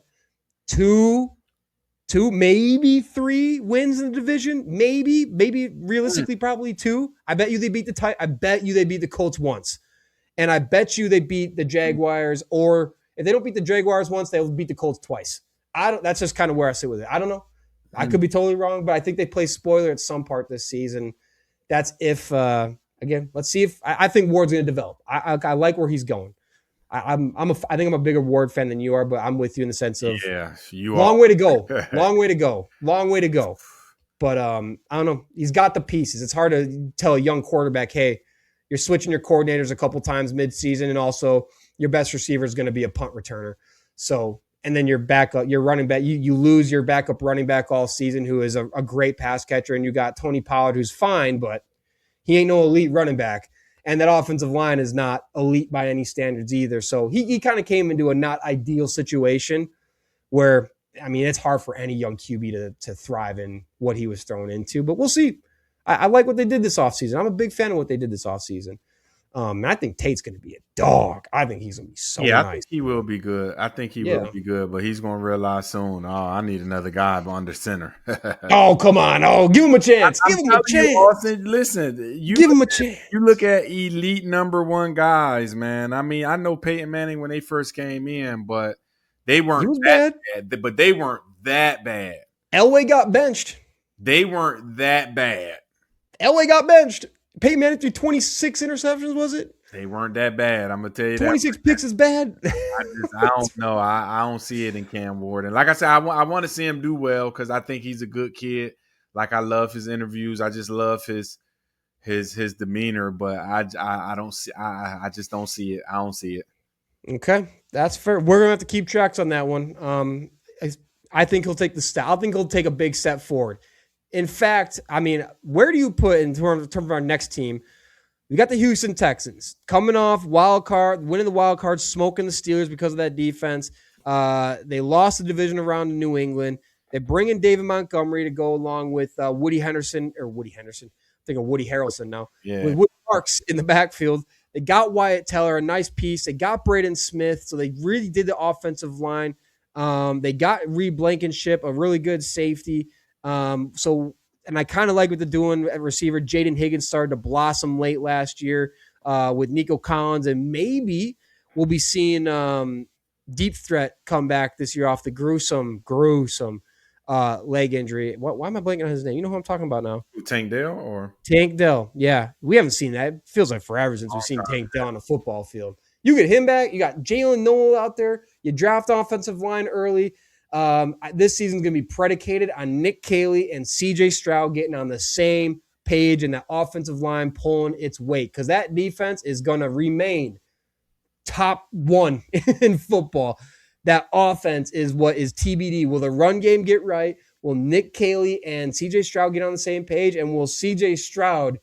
two, maybe 3 wins in the division. Maybe realistically, probably 2. I bet you they beat the Colts once. And I bet you they beat the Jaguars, or if they don't beat the Jaguars once, they'll beat the Colts twice. That's just kind of where I sit with it. I don't know. I could be totally wrong, but I think they play spoiler at some part this season. That's if again, let's see if I think Ward's going to develop. I like where he's going. I think I'm a bigger Ward fan than you are, but I'm with you in the sense of you long are. way to go, long way to go, long way to go. But I don't know. He's got the pieces. It's hard to tell a young quarterback, hey, you're switching your coordinators a couple times mid-season, and also your best receiver is going to be a punt returner. So, and then your backup, your running back, you lose your backup running back all season, who is a great pass catcher, and you got Tony Pollard, who's fine, but he ain't no elite running back. And that offensive line is not elite by any standards either. So he kind of came into a not ideal situation where, I mean, it's hard for any young QB to thrive in what he was thrown into, but we'll see. I like what they did this offseason. I'm a big fan of what they did this offseason. I think Tate's going to be a dog. I think he's going to be so nice. I think he will be good. Will be good, but he's going to realize soon, I need another guy under center. Oh, come on. Oh, give him a chance. Give him a chance. Austin, listen, give him a chance. You look at elite number one guys, man. I mean, I know Peyton Manning when they first came in, but they weren't that bad. But they weren't that bad. Elway got benched. They weren't that bad. Elway got benched. Peyton Manning threw 26 interceptions, was it? They weren't that bad. I'm going to tell you 26 picks is bad. I don't know. I don't see it in Cam Ward. And like I said, I want to see him do well because I think he's a good kid. Like, I love his interviews. I just love his demeanor, but I don't see. I just don't see it. I don't see it. Okay, that's fair. We're gonna have to keep tracks on that one. I think he'll take the step. I think he'll take a big step forward. In fact, I mean, where do you put in terms of our next team? We got the Houston Texans coming off winning the wild card, smoking the Steelers because of that defense. They lost the division round in New England. They bring in David Montgomery to go along with Woody Henderson. I think of Woody Harrelson now. Yeah. With Woody Parks in the backfield. They got Wyatt Teller, a nice piece. They got Braden Smith, so they really did the offensive line. They got Reed Blankenship, a really good safety. And I kind of like what they're doing at receiver. Jaden Higgins started to blossom late last year with Nico Collins, and maybe we'll be seeing deep threat come back this year off the gruesome leg injury. Why am I blanking on his name? You know who I'm talking about now? Tank Dell Tank Dell. Yeah, we haven't seen that. It feels like forever since we've seen Tank Dell on a football field. You get him back. You got Jalen Noel out there. You draft offensive line early. This season's going to be predicated on Nick Caley and CJ Stroud getting on the same page and that offensive line pulling its weight, because that defense is going to remain top one in football. That offense is what is TBD. Will the run game get right? Will Nick Caley and CJ Stroud get on the same page? And will CJ Stroud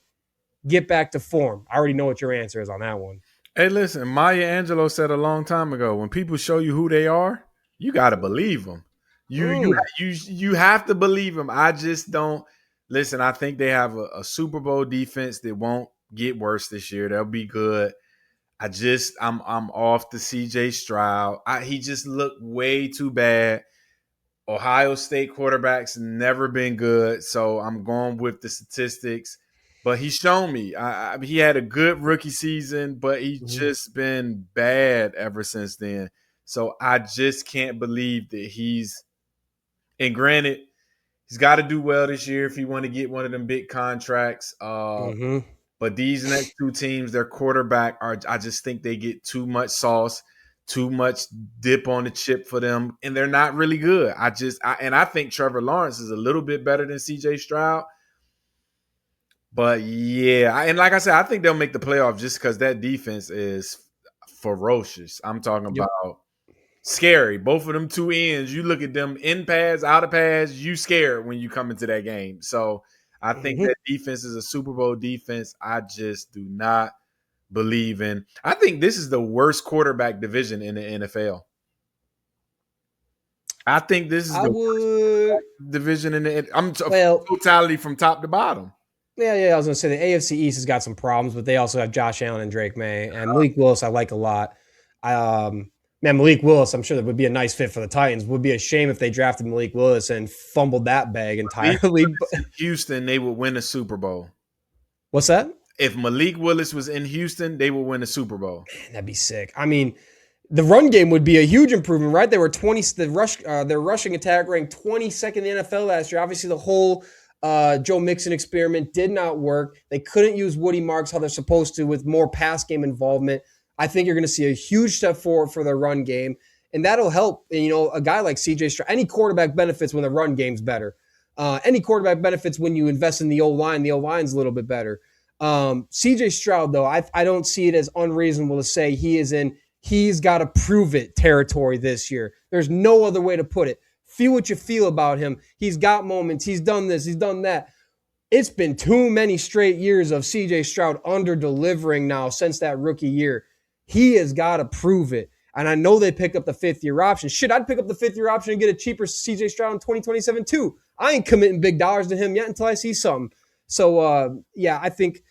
get back to form? I already know what your answer is on that one. Hey, listen, Maya Angelou said a long time ago, when people show you who they are, you got to believe them. You have to believe them. I just don't. Listen, I think they have a Super Bowl defense that won't get worse this year. They'll be good. I'm off the CJ Stroud. He just looked way too bad. Ohio State quarterbacks never been good, so I'm going with the statistics. But he's shown me. He had a good rookie season, but he's just been bad ever since then. So I just can't believe that he's – and granted, he's got to do well this year if he want to get one of them big contracts. But these next two teams, their quarterback I just think they get too much sauce, too much dip on the chip for them, and they're not really good. I think Trevor Lawrence is a little bit better than CJ Stroud. But yeah, and like I said, I think they'll make the playoff just because that defense is ferocious. I'm talking about scary. Both of them two ends, you look at them in pads, out of pads, you scared when you come into that game. So I think that defense is a Super Bowl defense. I just do not believe in. I think this is the worst quarterback division in the NFL. I think this is the worst division in the totality from top to bottom. Yeah. I was going to say the AFC East has got some problems, but they also have Josh Allen and Drake May. And Malik Willis I like a lot. Malik Willis, I'm sure that would be a nice fit for the Titans. Would be a shame if they drafted Malik Willis and fumbled that bag entirely. Houston, they would win a Super Bowl. What's that? If Malik Willis was in Houston, they would win a Super Bowl. Man, that'd be sick. I mean, the run game would be a huge improvement, right? They were their rushing attack ranked 22nd in the NFL last year. Obviously, the whole Joe Mixon experiment did not work. They couldn't use Woody Marks how they're supposed to with more pass game involvement. I think you're going to see a huge step forward for their run game, and that'll help. And, a guy like CJ Stroud, any quarterback benefits when the run game's better. Any quarterback benefits when you invest in the O-line. The O-line's a little bit better. CJ Stroud, though, I don't see it as unreasonable to say he's got to prove it territory this year. There's no other way to put it. Feel what you feel about him. He's got moments. He's done this. He's done that. It's been too many straight years of CJ Stroud under-delivering now since that rookie year. He has got to prove it. And I know they picked up the fifth-year option. Shit, I'd pick up the fifth-year option and get a cheaper CJ Stroud in 2027 too. I ain't committing big dollars to him yet until I see something. So, I think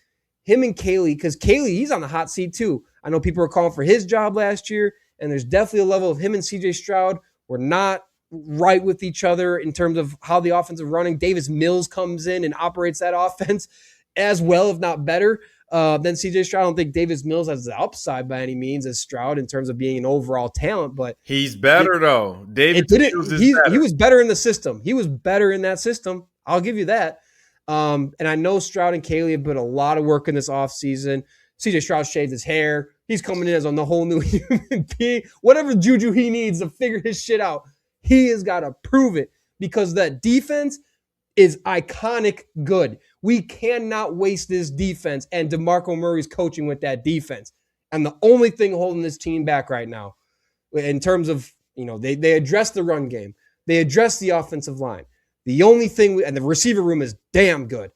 him and Kaylee, because Kaylee, he's on the hot seat too. I know people were calling for his job last year, and there's definitely a level of him and CJ Stroud were not right with each other in terms of how the offensive running. Davis Mills comes in and operates that offense as well, if not better, than CJ Stroud. I don't think Davis Mills has the upside by any means as Stroud in terms of being an overall talent, but he's better though. Davis Mills is better. He was better in the system. He was better in that system. I'll give you that. And I know Stroud and Kaylee have put a lot of work in this offseason. CJ Stroud shaved his hair. He's coming in as a whole new human being. Whatever juju he needs to figure his shit out, he has got to prove it because that defense is iconic good. We cannot waste this defense and DeMarco Murray's coaching with that defense. And the only thing holding this team back right now in terms of, they address the run game. They address the offensive line. The only thing, and the receiver room is damn good.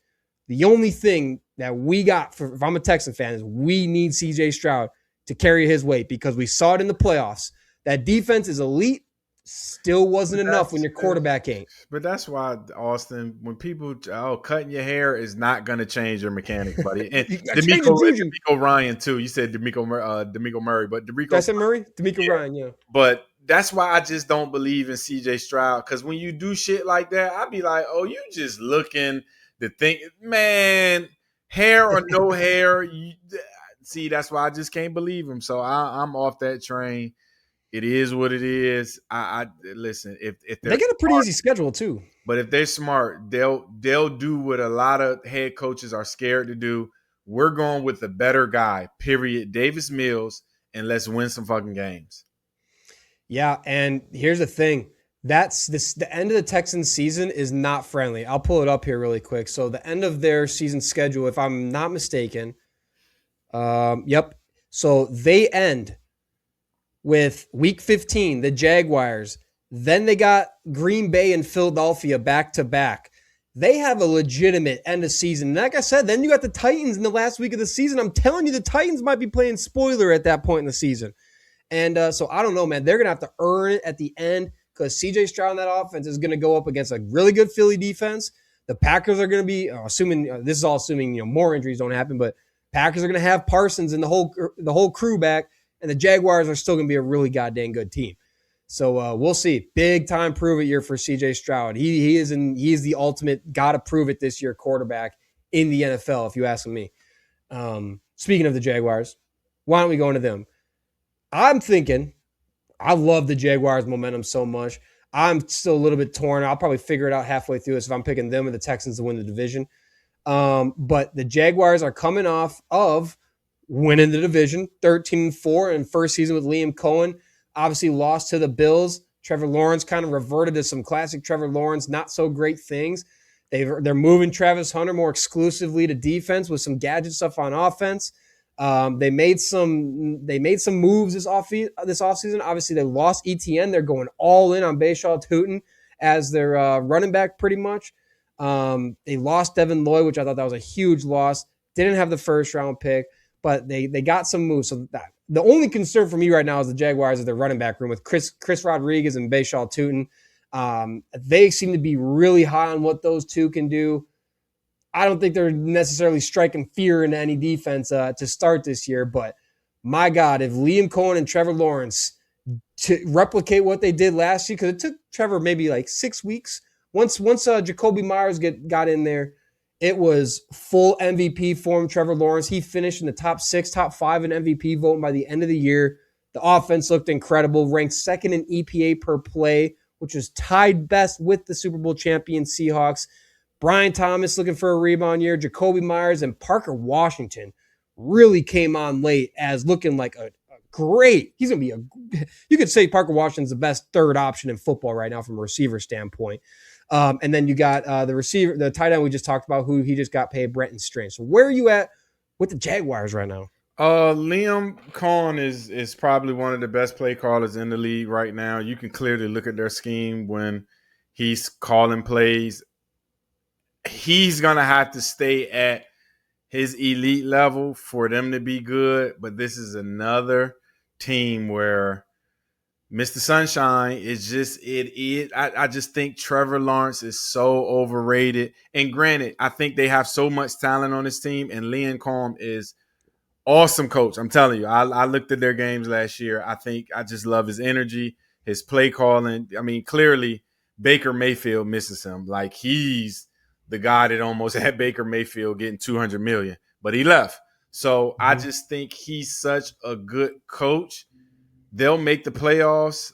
The only thing that we got, if I'm a Texan fan, is we need CJ Stroud to carry his weight because we saw it in the playoffs. That defense is elite. Still wasn't enough when your quarterback ain't. But that's why, Austin, when people, cutting your hair is not going to change your mechanic, buddy. And D'Amico Ryan, too. You said D'Amico Murray, but Did I say Murray? D'Amico Ryan, yeah. But that's why I just don't believe in CJ Stroud because when you do shit like that, I'd be like, oh, you just looking to think, man, hair or no hair. See, that's why I just can't believe him. So I'm off that train. It is what it is. I listen. If they get a pretty easy schedule too, but if they're smart, they'll do what a lot of head coaches are scared to do. We're going with the better guy. Period. Davis Mills, and let's win some fucking games. Yeah, and here's the thing. The end of the Texans season is not friendly. I'll pull it up here really quick. So the end of their season schedule, if I'm not mistaken, yep. So they end with week 15, the Jaguars. Then they got Green Bay and Philadelphia back to back. They have a legitimate end of season. And like I said, then you got the Titans in the last week of the season. I'm telling you, the Titans might be playing spoiler at that point in the season. And so I don't know, man. They're going to have to earn it at the end because CJ Stroud in that offense is going to go up against a really good Philly defense. The Packers are going to be, this is all assuming more injuries don't happen, but Packers are going to have Parsons and the whole crew back, and the Jaguars are still going to be a really goddamn good team. So we'll see. Big time prove it year for CJ Stroud. He is the ultimate got to prove it this year quarterback in the NFL, if you ask me. Speaking of the Jaguars, why don't we go into them? I'm thinking, I love the Jaguars' momentum so much. I'm still a little bit torn. I'll probably figure it out halfway through this if I'm picking them or the Texans to win the division. But the Jaguars are coming off of winning the division, 13-4 in first season with Liam Cohen. Obviously lost to the Bills. Trevor Lawrence kind of reverted to some classic Trevor Lawrence, not so great things. They're moving Travis Hunter more exclusively to defense with some gadget stuff on offense. They made some moves this offseason. Obviously, they lost ETN. They're going all in on Bashaw Tutin as their running back pretty much. They lost Devin Lloyd, which I thought that was a huge loss. Didn't have the first round pick, but they got some moves. So the only concern for me right now is the Jaguars of their running back room with Chris Rodriguez and Bashaw Tutin. They seem to be really high on what those two can do. I don't think they're necessarily striking fear into any defense to start this year, but my God, if Liam Cohen and Trevor Lawrence to replicate what they did last year, because it took Trevor maybe like 6 weeks. Once Jacoby Myers got in there, it was full MVP form. Trevor Lawrence, he finished in the top 6, top 5 in MVP voting by the end of the year. The offense looked incredible, ranked second in EPA per play, which was tied best with the Super Bowl champion Seahawks. Brian Thomas looking for a rebound year. Jacoby Myers and Parker Washington really came on late as looking like a great. He's going to be you could say Parker Washington's the best third option in football right now from a receiver standpoint. And then you got the tight end we just talked about, who he just got paid, Brenton Strange. So where are you at with the Jaguars right now? Liam Cohen is probably one of the best play callers in the league right now. You can clearly look at their scheme when he's calling plays. He's going to have to stay at his elite level for them to be good, but this is another team where Mr. Sunshine is just I just think Trevor Lawrence is so overrated. And granted, I think they have so much talent on this team, and Liam Cohen is awesome coach. I'm telling you, I looked at their games last year. I just love his energy, his play calling. I mean, clearly Baker Mayfield misses him. Like, he's the guy that almost had Baker Mayfield getting $200 million, but he left. So I just think he's such a good coach. They'll make the playoffs.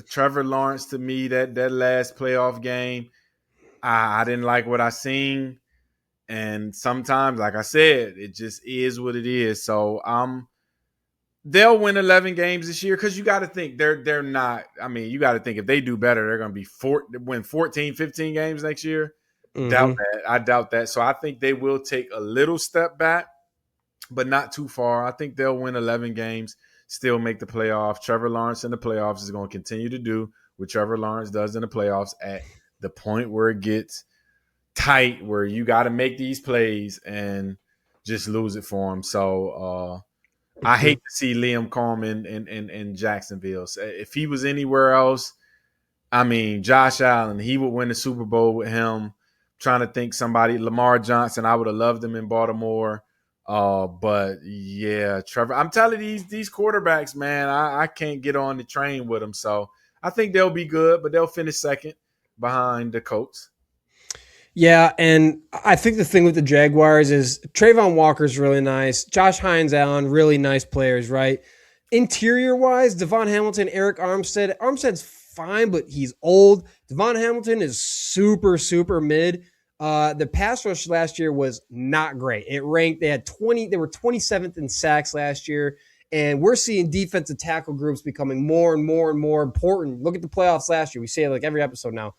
Trevor Lawrence, to me, that last playoff game, I didn't like what I seen. And sometimes, like I said, it just is what it is. So they'll win 11 games this year, because you got to think they're not. I mean, you got to think if they do better, they're going to win 14, 15 games next year. Doubt that. I doubt that. So I think they will take a little step back, but not too far. I think they'll win 11 games, still make the playoffs. Trevor Lawrence in the playoffs is going to continue to do what Trevor Lawrence does in the playoffs at the point where it gets tight, where you got to make these plays and just lose it for him. So I hate to see Liam Cohen in Jacksonville. So if he was anywhere else, I mean, Josh Allen, he would win the Super Bowl with him. Trying to think somebody, Lamar Johnson, I would have loved him in Baltimore. But yeah, Trevor, I'm telling you, these quarterbacks, man, I can't get on the train with them. So I think they'll be good, but they'll finish second behind the Colts. Yeah, and I think the thing with the Jaguars is Trayvon Walker's really nice. Josh Hines-Allen, really nice players, right? Interior-wise, Devon Hamilton, Eric Armstead. Armstead's fine, but he's old. Devon Hamilton is super, super mid. The pass rush last year was not great. They were 27th in sacks last year, and we're seeing defensive tackle groups becoming more and more and more important. Look at the playoffs last year. We say it like every episode now.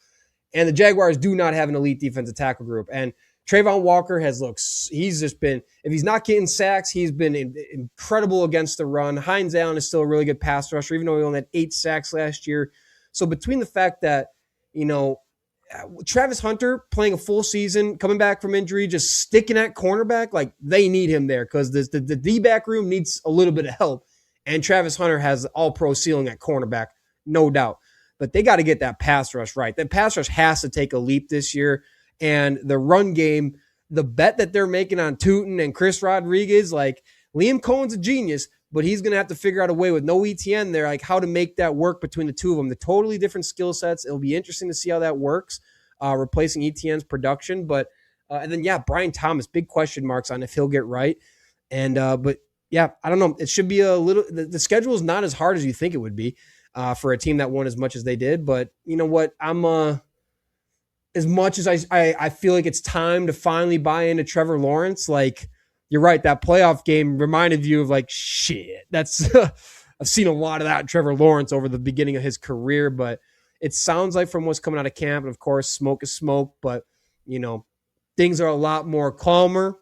And the Jaguars do not have an elite defensive tackle group. And Trayvon Walker he's just been, if he's not getting sacks, he's been incredible against the run. Hines-Allen is still a really good pass rusher, even though he only had 8 sacks last year. So between the fact that, Travis Hunter playing a full season, coming back from injury, just sticking at cornerback, like, they need him there, because the D-back room needs a little bit of help. And Travis Hunter has all-pro ceiling at cornerback, no doubt. But they got to get that pass rush right. That pass rush has to take a leap this year. And the run game, the bet that they're making on Tootin and Chris Rodriguez, like, Liam Cohen's a genius, but he's going to have to figure out a way with no ETN there, like, how to make that work between the two of them. The totally different skill sets. It'll be interesting to see how that works, replacing ETN's production. But and then, yeah, Brian Thomas, big question marks on if he'll get right. And but, yeah, I don't know. It should be a little – the schedule is not as hard as you think it would be for a team that won as much as they did. But you know what? I'm as much as I feel like it's time to finally buy into Trevor Lawrence, like, you're right, that playoff game reminded you of, like, shit. That's I've seen a lot of that in Trevor Lawrence over the beginning of his career, but it sounds like from what's coming out of camp, and of course, smoke is smoke, but things are a lot more calmer.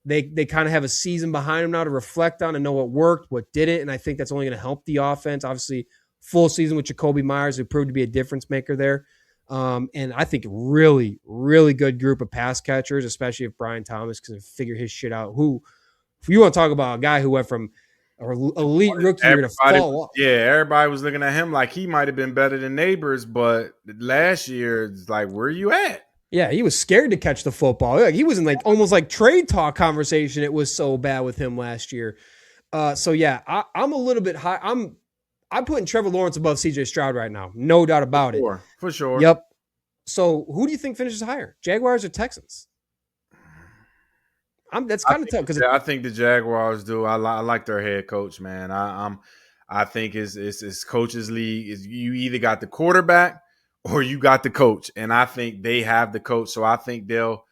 They kind of have a season behind them now to reflect on and know what worked, what didn't, and I think that's only going to help the offense. Obviously, full season with Jacoby Myers, who proved to be a difference maker there. And I think really, really good group of pass catchers, especially if Brian Thomas can figure his shit out. If you want to talk about a guy who went from elite rookie year to fall off. Yeah, everybody was looking at him like he might have been better than Neighbors, but last year, it's like, where are you at? Yeah, he was scared to catch the football. Like, he was in like almost like trade talk conversation. It was so bad with him last year. So yeah, I'm a little bit high. I'm putting Trevor Lawrence above CJ Stroud right now. No doubt about it. For sure. Yep. So who do you think finishes higher, Jaguars or Texans? That's kind of tough. I think the Jaguars do. I like their head coach, man. I think it's coaches league. Is you either got the quarterback or you got the coach, and I think they have the coach. So I think they'll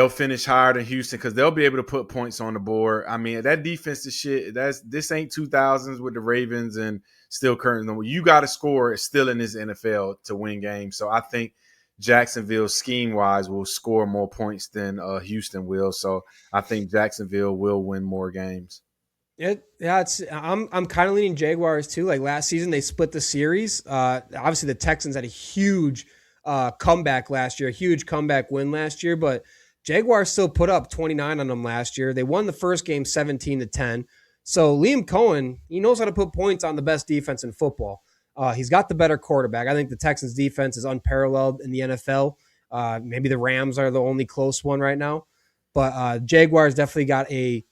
finish higher than Houston because they'll be able to put points on the board. I mean, that defense is shit. This ain't 2000s with the Ravens and still currently. You got to score still in this NFL to win games. So I think Jacksonville scheme-wise will score more points than Houston will. So I think Jacksonville will win more games. I'm kind of leaning Jaguars too. Like last season, they split the series. Obviously, the Texans had a huge comeback last year, a huge comeback win last year, but Jaguars still put up 29 on them last year. They won the first game 17-10. So Liam Cohen, he knows how to put points on the best defense in football. He's got the better quarterback. I think the Texans defense is unparalleled in the NFL. Maybe the Rams are the only close one right now, but Jaguars definitely got a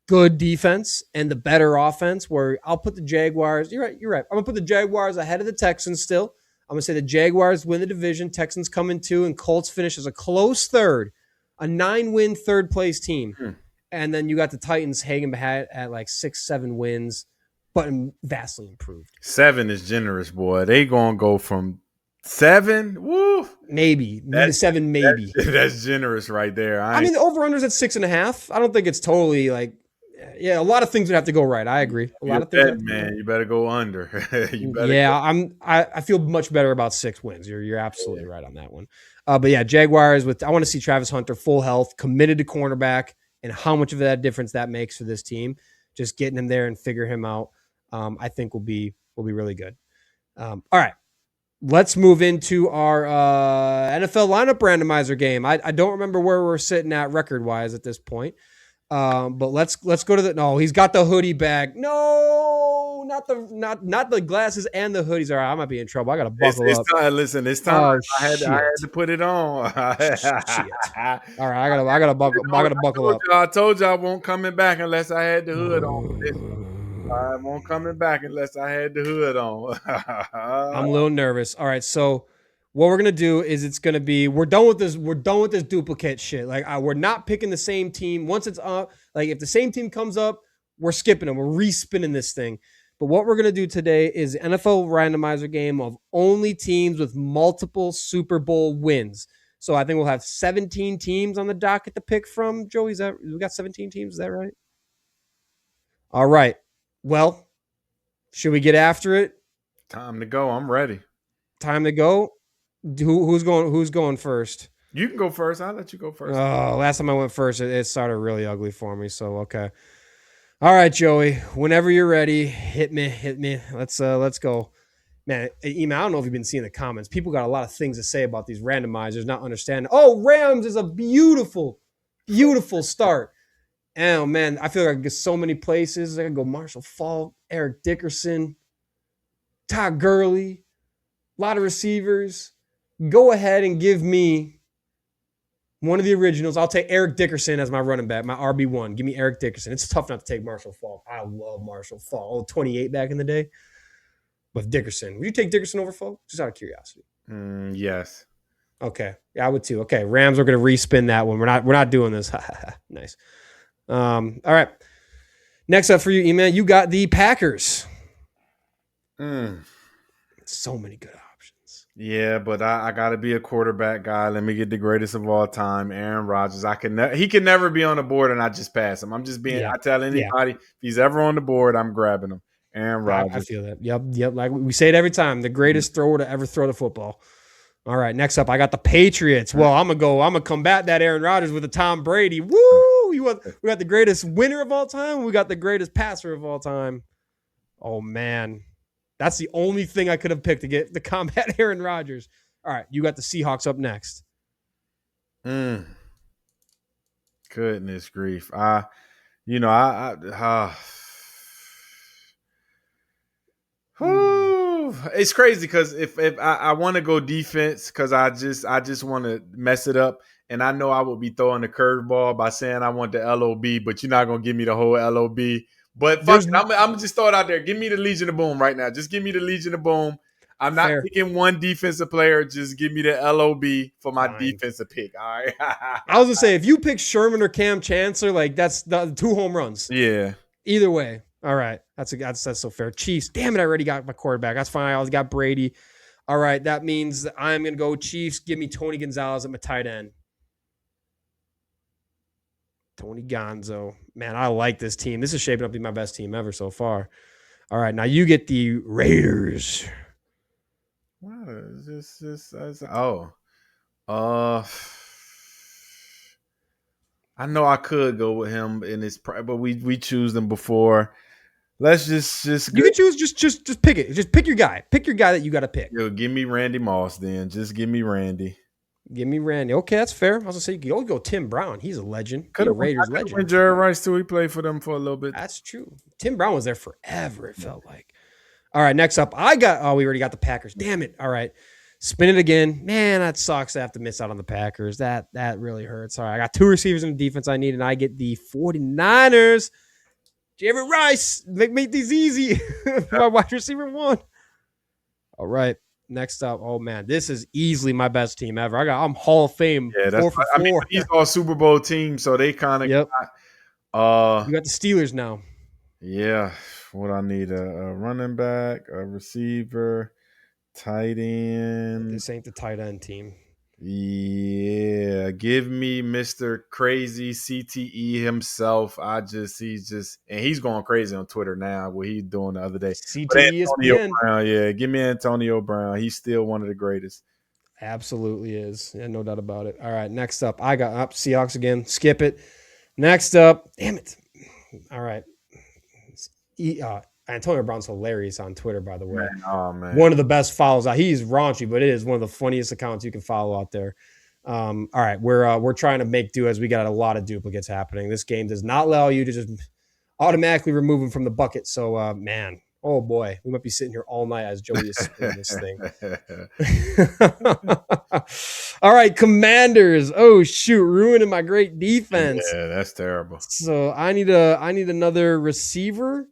good defense and the better offense where I'll put the Jaguars. You're right. I'm going to put the Jaguars ahead of the Texans still. I'm going to say the Jaguars win the division. Texans come in 2 and Colts finish as a close third, a 9-win third place team. And then you got the Titans hanging at like 6-7 wins, but vastly improved. 7 is generous, boy. They going to go from 7. Woo. Maybe. 7, maybe. That's generous right there. I mean, the over-under's at 6.5. I don't think it's totally like, yeah, a lot of things would have to go right. I agree. A lot of things. Man, you better go under. I feel much better about 6 wins. You're absolutely right on that one. But yeah, Jaguars I want to see Travis Hunter full health, committed to cornerback, and how much of that difference that makes for this team. Just getting him there and figure him out, I think will be really good. All right. Let's move into our NFL lineup randomizer game. I don't remember where we're sitting at record-wise at this point. But let's go to no, he's got the hoodie bag. No, not the glasses and the hoodies. All right, I might be in trouble. I got to buckle up. Listen, it's time. I had to put it on. Shit. All right, I got to buckle up. I told you I won't coming back unless I had the hood on. I won't coming back unless I had the hood on. I'm a little nervous. All right, so what we're gonna do is it's gonna be we're done with this duplicate shit. Like we're not picking the same team once it's up. Like if the same team comes up, we're skipping them. We're respinning this thing. But what we're gonna do today is NFL randomizer game of only teams with multiple Super Bowl wins. So I think we'll have 17 teams on the docket to pick from. Joey, we got 17 teams? Is that right? All right. Well, should we get after it? Time to go. I'm ready. Time to go. Who's going first? You can go first. I'll let you go first. Oh, last time I went first, it started really ugly for me. So okay. All right, Joey. Whenever you're ready, hit me. Let's go. Man, Iman, I don't know if you've been seeing the comments. People got a lot of things to say about these randomizers, not understanding. Oh, Rams is a beautiful, beautiful start. Oh man, I feel like I can get so many places. I can go Marshall Faulk, Eric Dickerson, Todd Gurley, a lot of receivers. Go ahead and give me one of the originals. I'll take Eric Dickerson as my running back, my RB1. Give me Eric Dickerson. It's tough not to take Marshall Faulk. I love Marshall Faulk. Oh, 28 back in the day. With Dickerson. Would you take Dickerson over Faulk? Just out of curiosity. Yes. Okay. Yeah, I would too. Okay. Rams are going to respin that one. We're not doing this. Nice. All right. Next up for you, Iman, you got the Packers. So many good options. Yeah, but I got to be a quarterback guy. Let me get the greatest of all time, Aaron Rodgers. He can never be on the board, and I just pass him. I'm just being. Yeah. I tell anybody if he's ever on the board, I'm grabbing him. Aaron Rodgers. I feel that. Yep. Like we say it every time, the greatest thrower to ever throw the football. All right, next up, I got the Patriots. Well, I'm gonna combat that Aaron Rodgers with a Tom Brady. Woo! We got the greatest winner of all time. We got the greatest passer of all time. Oh man, that's the only thing I could have picked to combat Aaron Rodgers. All right, you got the Seahawks up next. Goodness grief! It's crazy because if I want to go defense because I just want to mess it up, and I know I would be throwing the curveball by saying I want the LOB, but you're not gonna give me the whole LOB. But fuck it, I'm gonna just throw it out there. Give me the Legion of Boom right now. Just give me the Legion of Boom. I'm not picking one defensive player. Just give me the LOB for my defensive pick. All right. I was gonna say if you pick Sherman or Cam Chancellor, like that's the 2 home runs. Yeah. Either way. All right. That's so fair. Chiefs. Damn it, I already got my quarterback. That's fine. I always got Brady. All right. That means that I'm going to go Chiefs. Give me Tony Gonzalez at my tight end. Tony Gonzo. Man, I like this team. This is shaping up to be my best team ever so far. All right. Now you get the Raiders. What is this? Uh, I know I could go with him in his prime, but we choose them before. Let's just you can choose. Just pick it. Just pick your guy. Pick your guy that you got to pick. Yo, give me Randy Moss then. Just give me Randy. Give me Randy. Okay, that's fair. I was gonna say you can always go Tim Brown. He's a legend. He's a Raiders legend. When Jerry Rice too, he played for them for a little bit. That's true. Tim Brown was there forever. It felt like. All right, next up, we already got the Packers. Damn it. All right. Spin it again. Man, that sucks. I have to miss out on the Packers. That really hurts. All right, I got 2 receivers in the defense I need, and I get the 49ers. Jerry Rice, make these easy. My wide receiver 1. All right, next up. Oh, man, this is easily my best team ever. I'm Hall of Fame. Yeah, that's 4 for 4. I mean, these all Super Bowl teams, so they kind of you got the Steelers now. Yeah, what I need, a running back, a receiver, tight end. This ain't the tight end team. Yeah, give me Mr. Crazy CTE himself. He's going crazy on Twitter now. What he's doing the other day. CTE is Brown, yeah, give me Antonio Brown. He's still one of the greatest. Absolutely is. Yeah, no doubt about it. All right, next up, I got Seahawks again. Skip it. Next up, damn it. All right. Antonio Brown's hilarious on Twitter, by the way. Man. One of the best follows out. He's raunchy, but it is one of the funniest accounts you can follow out there. All right, we're trying to make do as we got a lot of duplicates happening. This game does not allow you to just automatically remove them from the bucket. So, man, oh boy, we might be sitting here all night as Joey is spinning this thing. All right, Commanders. Oh shoot, ruining my great defense. Yeah, that's terrible. So I need another receiver.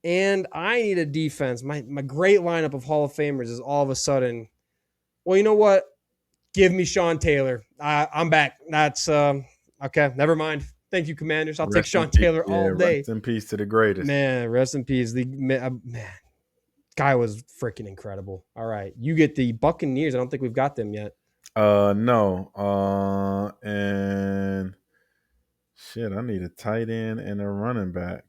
And I need a defense. My great lineup of Hall of Famers is all of a sudden, well, you know what? Give me Sean Taylor. I'm back. That's okay. Never mind. Thank you, Commanders. I'll take Sean Taylor all day. Rest in peace to the greatest. Man, rest in peace. Man, guy was freaking incredible. All right. You get the Buccaneers. I don't think we've got them yet. No. And shit, I need a tight end and a running back.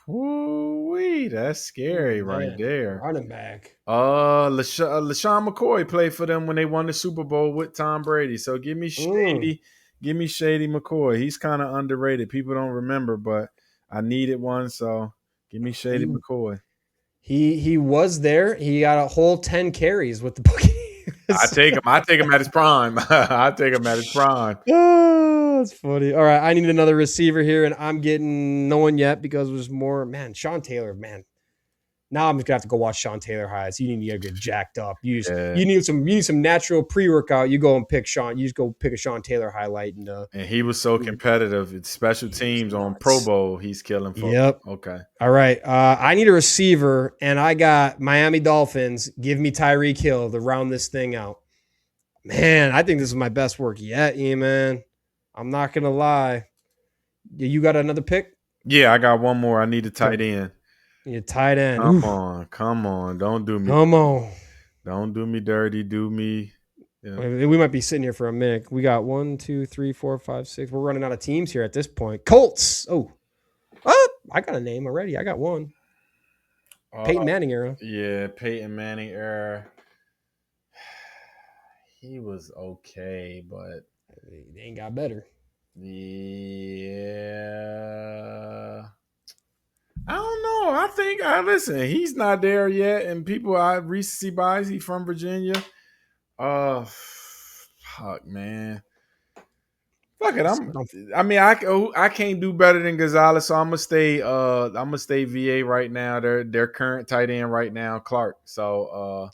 Ooh-wee, that's scary right there. Running back. LaShawn McCoy played for them when they won the Super Bowl with Tom Brady. So give me Shady McCoy. He's kind of underrated. People don't remember, but I needed one, so give me Shady McCoy. He was there. He got a whole 10 carries with the Buccaneers. I take him at his prime. I take him at his prime. Oh, that's funny. All right, I need another receiver here, and I'm getting no one yet because there's more. Man, Sean Taylor, man. Now I'm just gonna have to go watch Sean Taylor highlights. You need to get jacked up. You need some natural pre-workout. You go and pick Sean. You just go pick a Sean Taylor highlight, and he was so competitive. It's special teams on Pro Bowl. He's killing folks. Yep. Okay. All right. I need a receiver, and I got Miami Dolphins. Give me Tyreek Hill to round this thing out. Man, I think this is my best work yet, Iman. I'm not gonna lie. You got another pick? Yeah, I got one more. I need a tight end. You tight end. Come on. Don't do me. Come on. Don't do me dirty. Do me. Yeah. We might be sitting here for a minute. We got 1, 2, 3, 4, 5, 6. We're running out of teams here at this point. Colts. Oh, I got a name already. I got one. Peyton Manning era. Yeah, Peyton Manning era. He was okay, but they ain't got better. Yeah. I don't know. I think listen, he's not there yet, and people recency bias. He's from Virginia. Fuck, man. Fuck it. I can't do better than Gonzalez, so I'm gonna stay. I'm gonna stay VA right now. Their current tight end right now, Clark. So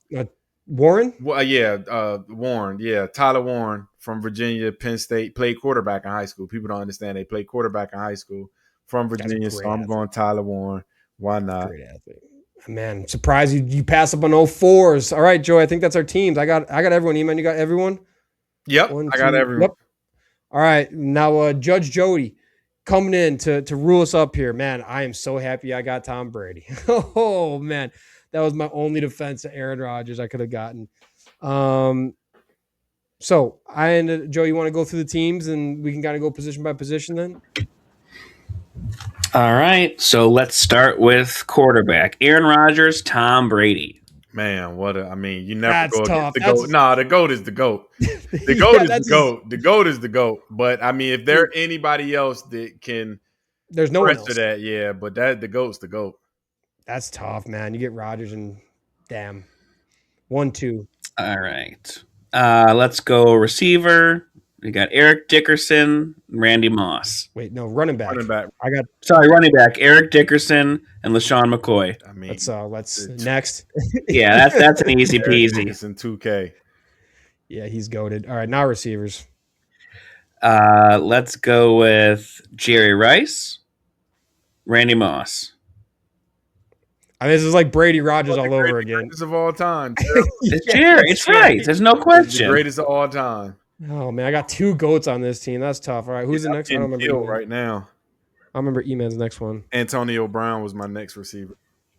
Warren. Well, yeah, Warren. Yeah, Tyler Warren from Virginia, Penn State. Played quarterback in high school. People don't understand they played quarterback in high school. From Virginia, so I'm going Tyler Warren. Why not? Great athlete. Man, I'm surprised you pass up on 04s. All right, Joey, I think that's our teams. I got everyone. Eman, you got everyone? Yep, I got everyone. Yep. All right, now Judge Jody, coming in to rule us up here, man. I am so happy I got Tom Brady. Oh man, that was my only defense to Aaron Rodgers I could have gotten. So Joe, you want to go through the teams and we can kind of go position by position then? All right. So let's start with quarterback. Aaron Rodgers, Tom Brady. Man, you never That's go tough. against the GOAT. Nah, the GOAT is the GOAT. The GOAT is the GOAT. The GOAT is the GOAT. But I mean, if there's anybody else that can there's no one else. that, yeah, but the GOAT's the GOAT. That's tough, man. You get Rodgers and damn. 1-2. All right. Let's go receiver. We got Eric Dickerson, Randy Moss. Wait, no, running back. Running back. Running back. Eric Dickerson and LaShawn McCoy. I mean, let's next. Yeah, that's an easy peasy. Dickerson 2K. Yeah, he's goated. All right, now receivers. Let's go with Jerry Rice, Randy Moss. I mean, this is like Brady Rodgers all over again. Greatest of all time. It's Jerry. It's right. There's no question. The greatest of all time. Oh man, I got 2 GOATs on this team. That's tough. All right, who's the next one? I don't remember right now. I remember Iman's next one. Antonio Brown was my next receiver.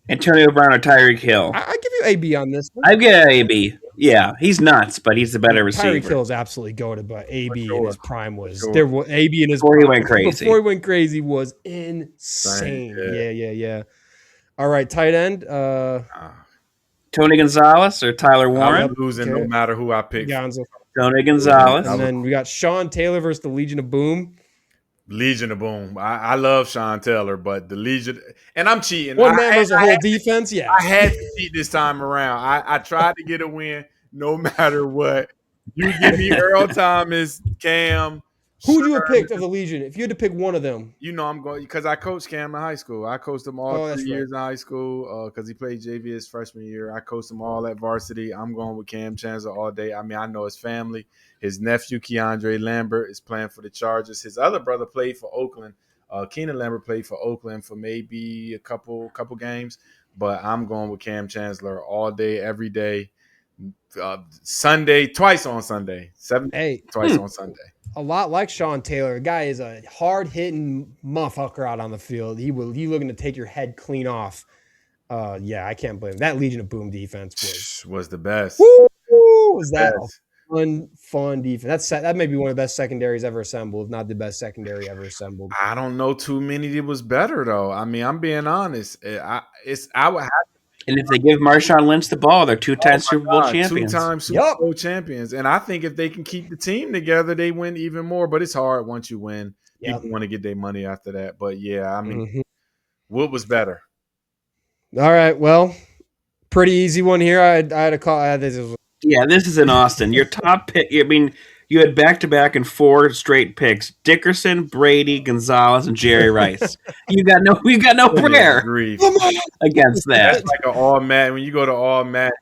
Antonio Brown or Tyreek Hill. I give you AB on this one. I get AB. Yeah, he's nuts, but he's the better receiver. Tyreek Hill is absolutely goated, but AB in his prime was Sure. AB in his before prime, he went crazy. Before he went crazy was insane. Yeah. All right, tight end. Tony Gonzalez or Tyler Warren? I'm losing no matter who I pick. Tony Gonzalez. And then we got Sean Taylor versus the Legion of Boom. Legion of Boom. I love Sean Taylor, but the Legion, and I'm cheating. One man versus a whole defense. Yeah, I had to cheat this time around. I tried to get a win no matter what. You give me Earl Thomas, Cam. Who would you have picked of the Legion if you had to pick one of them? You know I'm going because I coached Cam in high school. I coached him all 3 years in high school because he played JV his freshman year. I coached him all at varsity. I'm going with Cam Chancellor all day. I mean, I know his family. His nephew, Keandre Lambert, is playing for the Chargers. His other brother played for Oakland. Keenan Lambert played for Oakland for maybe a couple games. But I'm going with Cam Chancellor all day, every day. Sunday, twice on Sunday. Twice on Sunday. A lot like Sean Taylor. The guy is a hard-hitting motherfucker out on the field. He looking to take your head clean off. Yeah, I can't blame him. That Legion of Boom defense was the best. Woo! Was that fun defense? That may be one of the best secondaries ever assembled, if not the best secondary ever assembled. I don't know too many that was better though. I mean, I'm being honest. I would have. And if they give Marshawn Lynch the ball, they're 2-time Super Bowl champions. 2-time Super Bowl champions. And I think if they can keep the team together, they win even more. But it's hard once you win. People want to get their money after that. But, yeah, I mean, what was better? All right, well, pretty easy one here. I had a call. This is in Austin. Your top pick, I mean, you had back-to-back and 4 straight picks. Dickerson, Brady, Gonzalez, and Jerry Rice. You got no prayer against that. That's like an all-mat. When you go to all-mat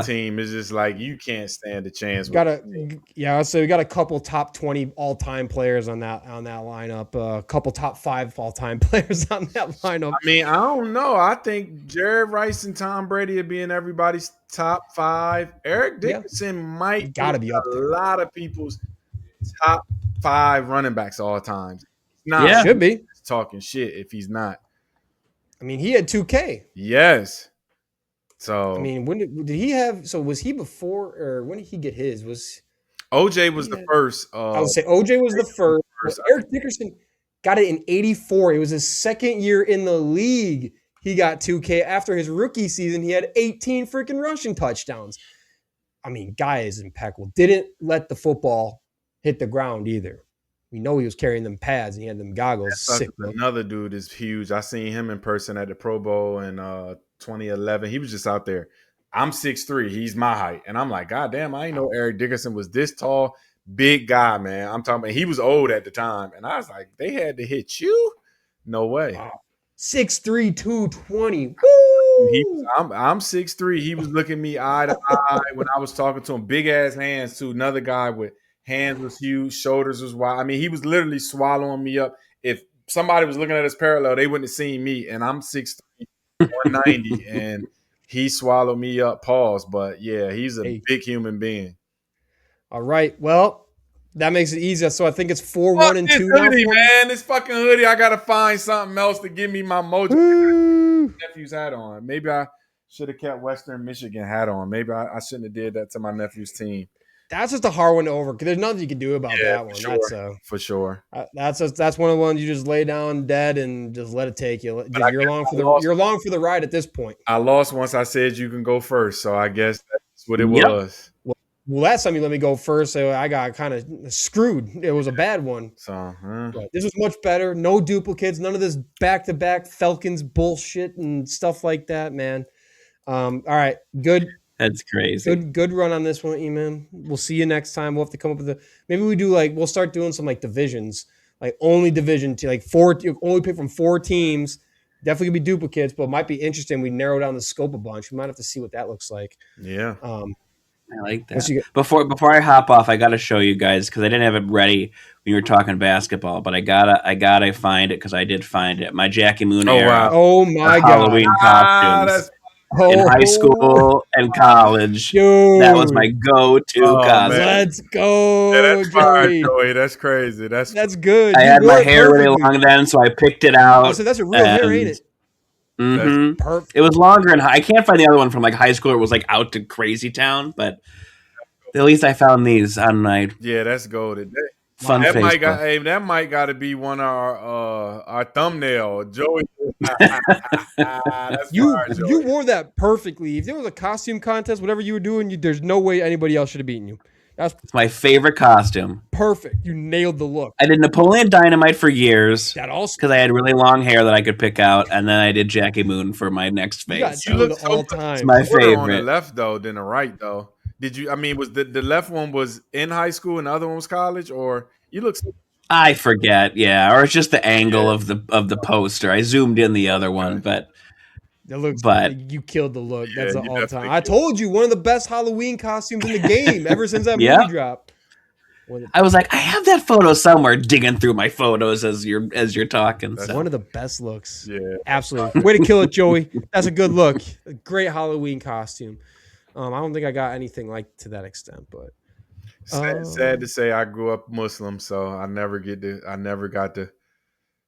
team, it's just like you can't stand a chance. So we got a couple top 20 all-time players on that lineup. A couple top 5 all-time players on that lineup. I mean, I don't know. I think Jerry Rice and Tom Brady would be in everybody's top 5. Eric Dickerson might be up there. A lot of people's top 5 running backs all time. Should be talking shit if he's not. I mean, he had 2K. Yes. So I mean, when did he have? So was he before, or when did he get his? Was OJ was the first? I would say OJ was the first. Eric Dickerson got it in '84. It was his second year in the league. He got 2K after his rookie season. He had 18 freaking rushing touchdowns. I mean, guy is impeccable. Didn't let the football hit the ground either. We know he was carrying them pads and he had them goggles. Another dude is huge. I seen him in person at the Pro Bowl in 2011. He was just out there. I'm 6'3". He's my height. And I'm like, God damn, I didn't know Eric Dickerson was this tall. Big guy, man. I'm talking about he was old at the time. And I was like, they had to hit you? No way. Wow. 6'3", 220. Woo! I'm 6'3". He was looking me eye to eye when I was talking to him. Big ass hands too. Another guy with hands was huge, shoulders was wide. I mean, he was literally swallowing me up. If somebody was looking at us parallel, they wouldn't have seen me. And I'm 6'3", 190, and he swallowed me up. Pause. But yeah, he's a big human being. All right. Well, That makes it easier. So I think it's 4-1 Fuck and this 2 now. hoodie, man. This fucking hoodie. I gotta find something else to give me my mojo. Woo. Nephew's hat on. Maybe I should have kept Western Michigan hat on. Maybe I shouldn't have did that to my nephew's team. That's just a hard one to over because there's nothing you can do about that one. Sure. That's for sure. That's one of the ones you just lay down dead and just let it take you. You're along for the ride at this point. I lost once I said you can go first, so I guess that's what it was. Well, last time you let me go first, so I got kind of screwed. It was a bad one. So But this was much better. No duplicates. None of this back-to-back Falcons bullshit and stuff like that, man. All right, good. That's crazy. Good run on this one, Iman. We'll see you next time. We'll have to come up with maybe we'll start doing some like divisions, like only division like only pick from 4 teams. Definitely gonna be duplicates, but it might be interesting. We narrow down the scope a bunch. We might have to see what that looks like. Yeah. I like that. Before I hop off, I gotta show you guys because I didn't have it ready when you were talking basketball, but I gotta find it because I did find it. My Jackie Moon era. Wow. Oh my God. Halloween costumes. In high school and college, Dude. that was my go-to costume. Let's go, Yeah, that's Joey. Joey. That's crazy. That's good. I had my hair really long then, so I picked it out. Oh, so that's a real hair, ain't it? Mm-hmm. Perfect. It was longer, and I can't find the other one from like high school. It was like out to Crazy Town, but at least I found these on my that's golded. fun That Facebook. that might got to be one of our thumbnail, Joey. That's You fire, Joey. you wore that perfectly. If there was a costume contest, whatever you were doing, there's no way anybody else should have beaten you. That's It's my favorite costume. perfect. You nailed the look. I did Napoleon Dynamite for years That also because I had really long hair that I could pick out, and then I did Jackie Moon for my next you got phase. two So of the all time. it's my Shorter on the favorite. left though than the right though. Did you? I mean, was the left one was in high school and the other one was college, or you look? I forget, yeah, or it's just the angle of the poster. I zoomed in the other one, but That looks. But- You killed the look. That's you an all time. definitely I told you one of the best Halloween costumes in the game ever since that Yeah. movie dropped. I was like, I have that photo somewhere, digging through my photos as you're talking. That's So. One of the best looks. Yeah. Absolutely. Way to kill it, Joey. That's a good look. A great Halloween costume. I don't think I got anything like to that extent, but Sad to say, I grew up Muslim, so I never got to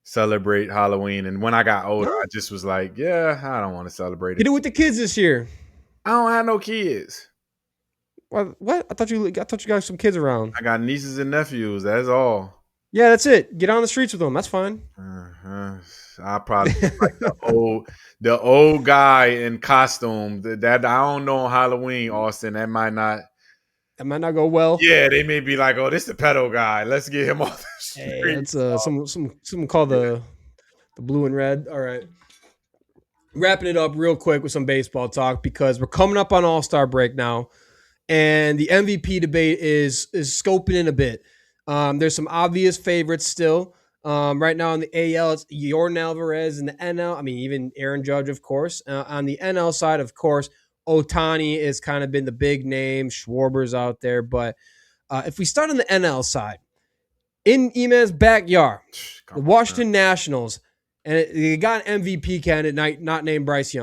celebrate Halloween. And when I got older, I just was like, yeah, I don't want to celebrate get it. it with the kids this year. I don't have no kids. What? I thought you got some kids around. I got nieces and nephews. That's all. Yeah, that's it. Get on the streets with them. That's fine. I probably like the old guy in costume that I don't know on Halloween, Austin. That might not go well. Yeah, they may be like, oh, this the pedo guy. Let's get him off the street. Hey, that's some call the blue and red. All right. Wrapping it up real quick with some baseball talk because we're coming up on All-Star break now. And the MVP debate is scoping in a bit. There's some obvious favorites still. Right now in the AL, it's Yordan Alvarez. In the NL, I mean, even Aaron Judge, of course. On the NL side, of course, Ohtani has kind of been the big name. Schwarber's out there. But if we start on the NL side, in Iman's backyard, the Washington Nationals, and they got an MVP candidate not named Bryce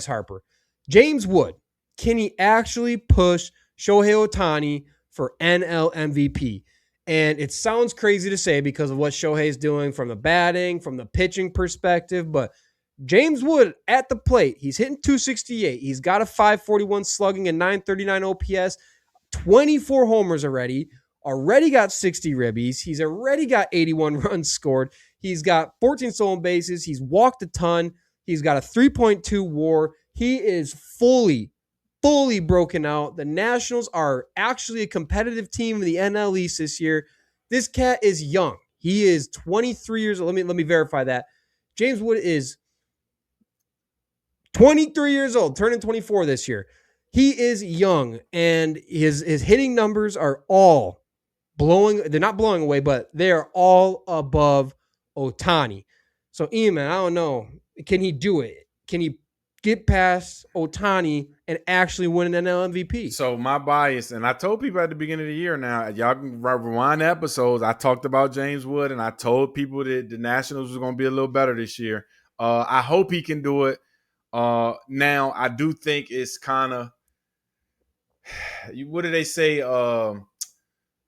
Harper. James Wood, can he actually push Shohei Ohtani for NL MVP? And it sounds crazy to say because of what Shohei's doing from the batting, from the pitching perspective, but James Wood at the plate, he's hitting 268. He's got a 541 slugging and 939 OPS, 24 homers already got 60 ribbies. He's already got 81 runs scored. He's got 14 stolen bases. He's walked a ton. He's got a 3.2 WAR. He is fully broken out. The Nationals are actually a competitive team in the NL East this year. This cat is young. He is 23 years old. Let me verify that. James Wood is 23 years old, turning 24 this year. He is young, and his hitting numbers are all blowing. They're not blowing away, but they are all above Ohtani. So, Iman, I don't know. Can he do it? Can he get past Ohtani and actually win an NL MVP? So my bias, and I told people at the beginning of the year now, y'all can rewind the episodes. I talked about James Wood, and I told people that the Nationals was going to be a little better this year. I hope he can do it. Now, I do think it's kind of, what do they say?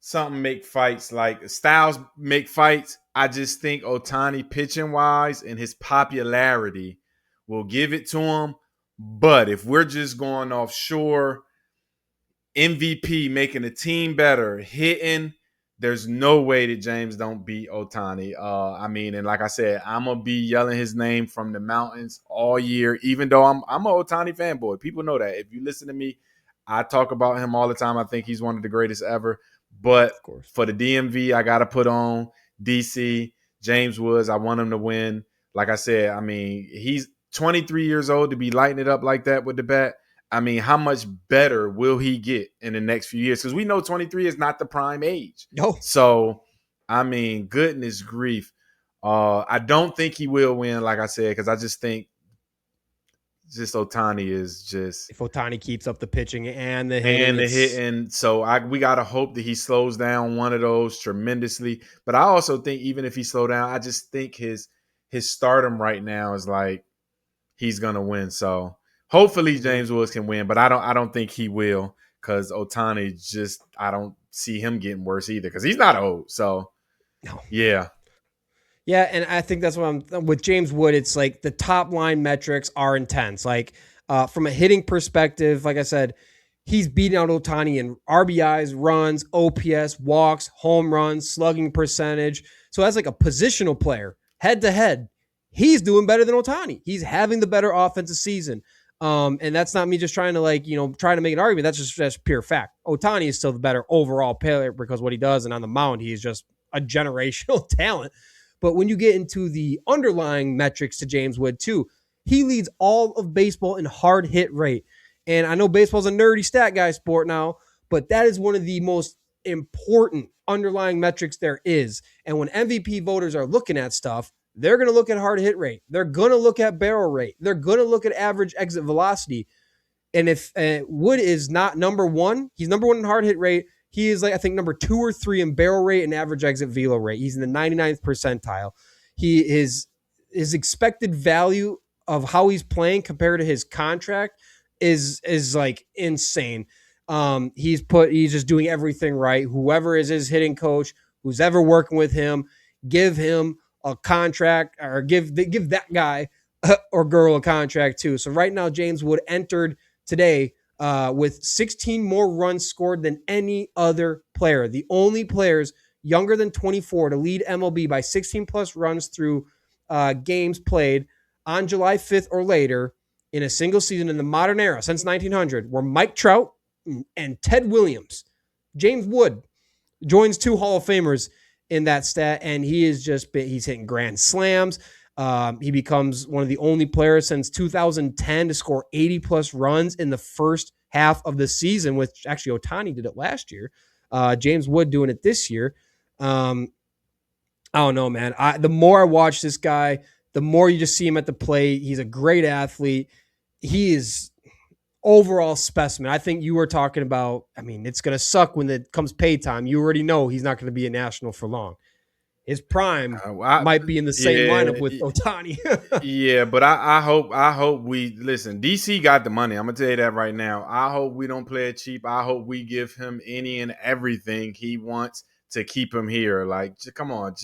something make fights, like styles make fights. I just think Ohtani pitching wise and his popularity will give it to him. But if we're just going offshore, MVP making the team better, hitting, there's no way that James don't beat Ohtani. I mean, and like I said, I'm gonna be yelling his name from the mountains all year, even though I'm an Ohtani fanboy. People know that. If you listen to me, I talk about him all the time. I think he's one of the greatest ever. But for the DMV, I gotta put on DC, James Woods. I want him to win. Like I said, I mean, he's 23 years old to be lighting it up like that with the bat. I mean, how much better will he get in the next few years? Because we know 23 is not the prime age. No. So, I mean, goodness grief. I don't think he will win, like I said, because I just think Ohtani is just... If Ohtani keeps up the pitching and the hitting. So we got to hope that he slows down one of those tremendously. But I also think even if he slow down, I just think his stardom right now is like he's going to win. So... hopefully James Woods can win, but I don't think he will, because Ohtani just, I don't see him getting worse either, because he's not old. So, no. Yeah. Yeah, and I think that's what I'm with James Wood. It's like the top line metrics are intense. Like from a hitting perspective, like I said, he's beating out Ohtani in RBIs, runs, OPS, walks, home runs, slugging percentage. So as like a positional player, head to head, he's doing better than Ohtani. He's having the better offensive season. And that's not me just trying to trying to make an argument. That's just pure fact. Ohtani is still the better overall player because what he does, and on the mound, he is just a generational talent. But when you get into the underlying metrics to James Wood too, he leads all of baseball in hard hit rate. And I know baseball's a nerdy stat guy sport now, but that is one of the most important underlying metrics there is. And when MVP voters are looking at stuff, they're going to look at hard hit rate. They're going to look at barrel rate. They're going to look at average exit velocity. And if Wood is not number one, he's number one in hard hit rate. He is, like, I think, number 2 or 3 in barrel rate and average exit velo rate. He's in the 99th percentile. His expected value of how he's playing compared to his contract is like insane. He's just doing everything right. Whoever is his hitting coach, who's ever working with him, give him a contract, or give that guy or girl a contract too. So right now, James Wood entered today with 16 more runs scored than any other player. The only players younger than 24 to lead MLB by 16 plus runs through games played on July 5th or later in a single season in the modern era since 1900 were Mike Trout and Ted Williams. James Wood joins 2 Hall of Famers in that stat, and he's hitting grand slams. He becomes one of the only players since 2010 to score 80 plus runs in the first half of the season, which actually Ohtani did it last year. James Wood doing it this year. I don't know, man. The more I watch this guy, the more you just see him at the plate. He's a great athlete. He is overall specimen. I think you were talking about, I mean, it's going to suck when it comes pay time. You already know he's not going to be a national for long. His prime might be in the same lineup with Ohtani. Yeah, but I hope we listen. DC got the money. I'm gonna tell you that right now. I hope we don't play it cheap. I hope we give him any and everything he wants to keep him here. Like, come on,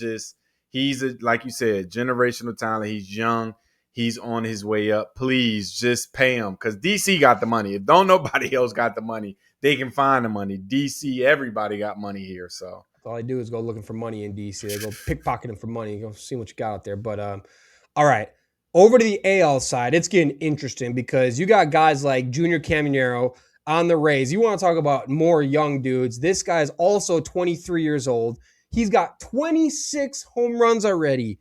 he's like you said, generational talent. He's young. He's on his way up. Please just pay him, because DC got the money. If don't nobody else got the money, they can find the money. DC, everybody got money here. So all I do is go looking for money in DC. They go pickpocketing for money. Go see what you got out there. But all right, over to the AL side. It's getting interesting because you got guys like Junior Caminero on the Rays. You want to talk about more young dudes. This guy's also 23 years old. He's got 26 home runs already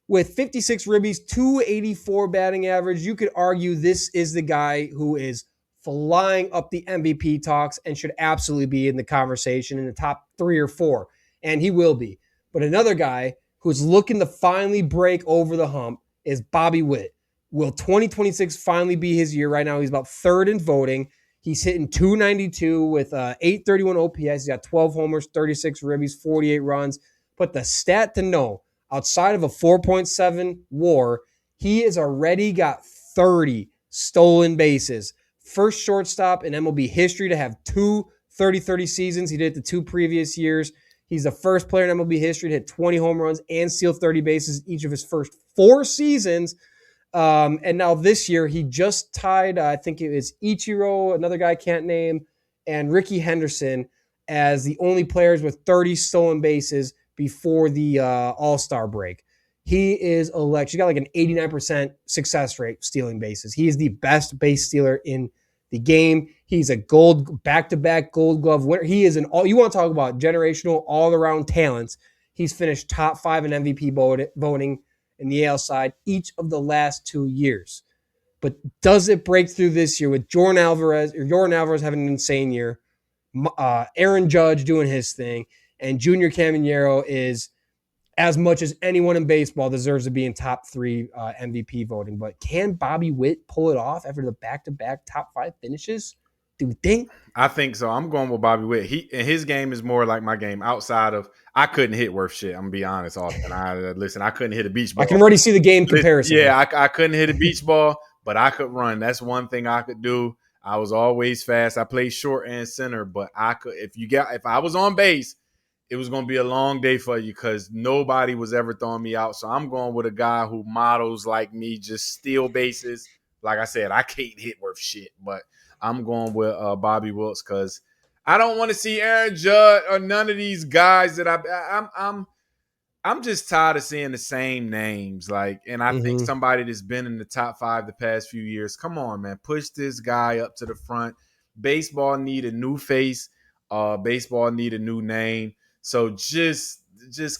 with 56 ribbies, 284 batting average. You could argue this is the guy who is flying up the MVP talks and should absolutely be in the conversation in the top 3 or 4. And he will be. But another guy who's looking to finally break over the hump is Bobby Witt. Will 2026 finally be his year? Right now, he's about 3rd in voting. He's hitting 292 with 831 OPS. He's got 12 homers, 36 ribbies, 48 runs. But the stat to know, outside of a 4.7 WAR, he has already got 30 stolen bases. First shortstop in MLB history to have 2 30-30 seasons. He did it the 2 previous years. He's the first player in MLB history to hit 20 home runs and steal 30 bases each of his first 4 seasons. And now this year, he just tied, I think it was Ichiro, another guy I can't name, and Ricky Henderson as the only players with 30 stolen bases before the All-Star break. He is electric. He's got like an 89% success rate stealing bases. He is the best base stealer in the game. He's a back-to-back Gold Glove winner. He is you want to talk about generational all-around talents. He's finished top 5 in MVP voting in the AL side each of the last 2 years. But does it break through this year with Jordan Alvarez having an insane year, Aaron Judge doing his thing, and Junior Caminero is, as much as anyone in baseball, deserves to be in top 3 MVP voting. But can Bobby Witt pull it off after the back-to-back top 5 finishes? Do you think? I think so. I'm going with Bobby Witt. His game is more like my game outside of I couldn't hit worth shit. I'm going to be honest, Austin. I couldn't hit a beach ball. I can already see the game comparison. Yeah, I couldn't hit a beach ball, but I could run. That's one thing I could do. I was always fast. I played short and center, but I could if I was on base, it was going to be a long day for you because nobody was ever throwing me out. So I'm going with a guy who models like me, just steal bases. Like I said, I can't hit worth shit, but I'm going with Bobby Wilkes because I don't want to see Aaron Judge or none of these guys that I'm just tired of seeing the same names. And I think somebody that's been in the top 5 the past few years, come on, man, push this guy up to the front. Baseball need a new face. Baseball need a new name. So just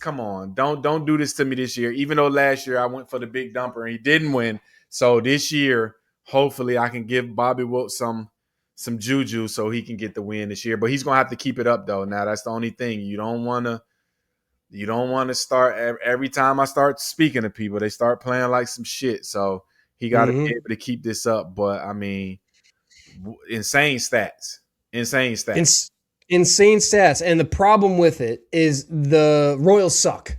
come on. Don't do this to me this year. Even though last year I went for the big dumper and he didn't win. So this year, hopefully I can give Bobby Wilkes some juju so he can get the win this year. But he's gonna have to keep it up though. Now that's the only thing. You don't wanna start every time I start speaking to people, they start playing like some shit. So he got to be able to keep this up. But I mean, insane stats. Insane stats. And the problem with it is the Royals suck.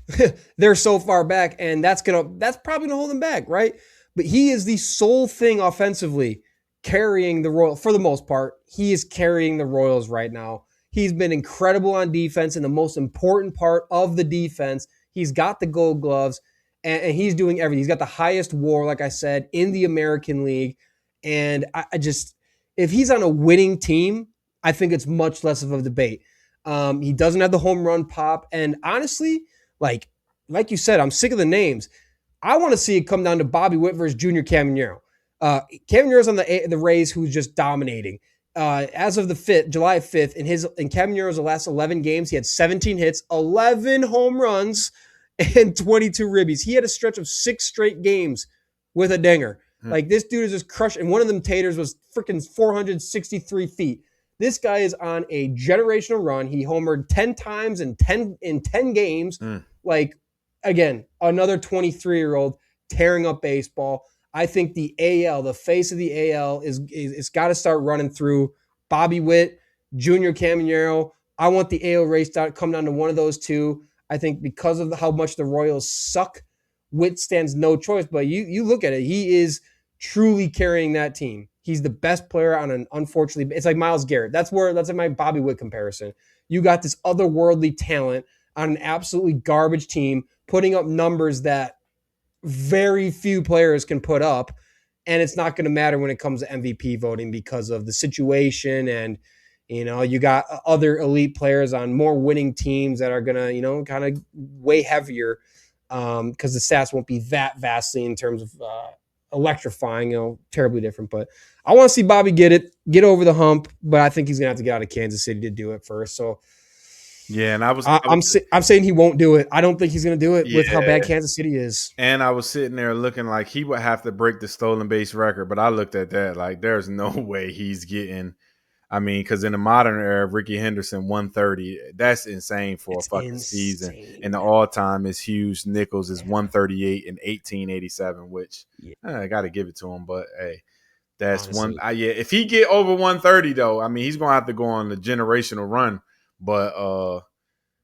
They're so far back, and that's probably gonna hold them back, right? But he is the sole thing offensively carrying the Royals for the most part. He is carrying the Royals right now. He's been incredible on defense and the most important part of the defense. He's got the Gold Gloves, and he's doing everything. He's got the highest WAR, like I said, in the American League. And if he's on a winning team, I think it's much less of a debate. He doesn't have the home run pop. And honestly, like you said, I'm sick of the names. I want to see it come down to Bobby Witt versus Junior Caminero. Caminero's on the Rays, who's just dominating. As of July 5th, in Caminero's last 11 games, he had 17 hits, 11 home runs, and 22 ribbies. He had a stretch of 6 straight games with a dinger. Like, this dude is just crushed. And one of them taters was freaking 463 feet. This guy is on a generational run. He homered 10 times in 10 games. Like, again, another 23-year-old tearing up baseball. I think the AL, the face of the AL, is got to start running through Bobby Witt, Junior Caminero. I want the AL race to come down to one of those two. I think because of how much the Royals suck, Witt stands no choice. But you look at it, he is truly carrying that team. He's the best player on an unfortunately. It's like Myles Garrett. That's my Bobby Witt comparison. You got this otherworldly talent on an absolutely garbage team, putting up numbers that very few players can put up, and it's not going to matter when it comes to MVP voting because of the situation. And you got other elite players on more winning teams that are going to kind of way heavier because the stats won't be that vastly in terms of electrifying, terribly different. But I want to see Bobby get over the hump, but I think he's gonna have to get out of Kansas City to do it first. So yeah, and I'm saying he won't do it. I don't think he's gonna do it with how bad Kansas City is. And I was sitting there looking like he would have to break the stolen base record, but I looked at that like there's no way he's getting. I mean, because in the modern era, Ricky Henderson 130, that's insane for a fucking season. And the all-time is Hughes Nichols is 138 in 1887, which I got to give it to him. But hey, that's honestly, if he get over 130 though, I mean, he's gonna have to go on the generational run. But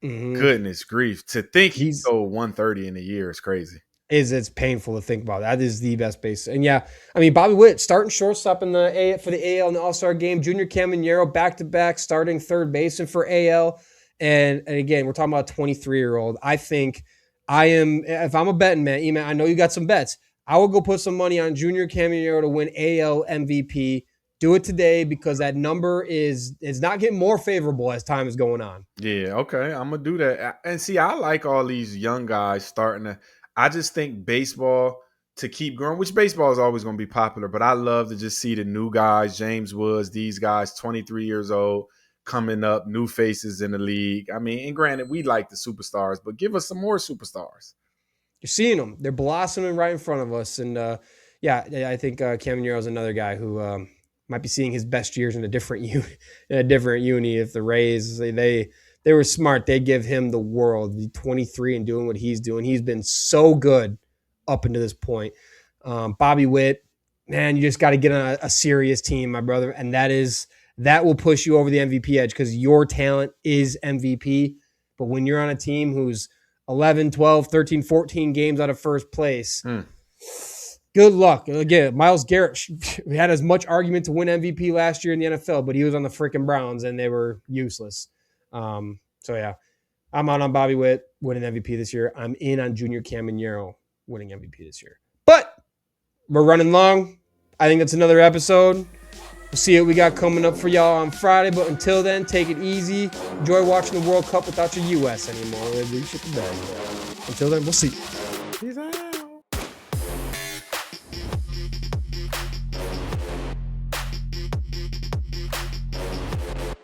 goodness grief, to think he's go 130 in a year is crazy. It's painful to think about. That is the best base. And yeah, I mean, Bobby Witt starting shortstop in for the AL in the All-Star game. Junior Caminero back-to-back starting third baseman for AL. And again, we're talking about a 23-year-old. I think if I'm a betting man, Iman, I know you got some bets. I will go put some money on Junior Caminero to win AL MVP. Do it today because that number is not getting more favorable as time is going on. Yeah, okay. I'm going to do that. And see, I like all these young guys starting to – I just think baseball to keep growing, which baseball is always going to be popular, but I love to just see the new guys, James Woods, these guys, 23 years old, coming up, new faces in the league. I mean, and granted, we like the superstars, but give us some more superstars. You're seeing them. They're blossoming right in front of us. And, I think Caminero is another guy who might be seeing his best years in a different uni. If the Rays, they were smart, they give him the world. The 23 and doing what he's doing. He's been so good up until this point. Bobby Witt, man, you just got to get on a serious team, my brother. And that will push you over the MVP edge because your talent is MVP. But when you're on a team who's 11, 12, 13, 14 games out of first place, good luck. Again, Myles Garrett had as much argument to win MVP last year in the NFL, but he was on the freaking Browns and they were useless. So yeah, I'm out on Bobby Witt winning MVP this year. I'm in on Junior Caminero winning MVP this year. But we're running long. I think that's another episode. We'll see what we got coming up for y'all on Friday. But until then, take it easy. Enjoy watching the World Cup without your U.S. anymore. You should be bad. Until then, we'll see. Peace out.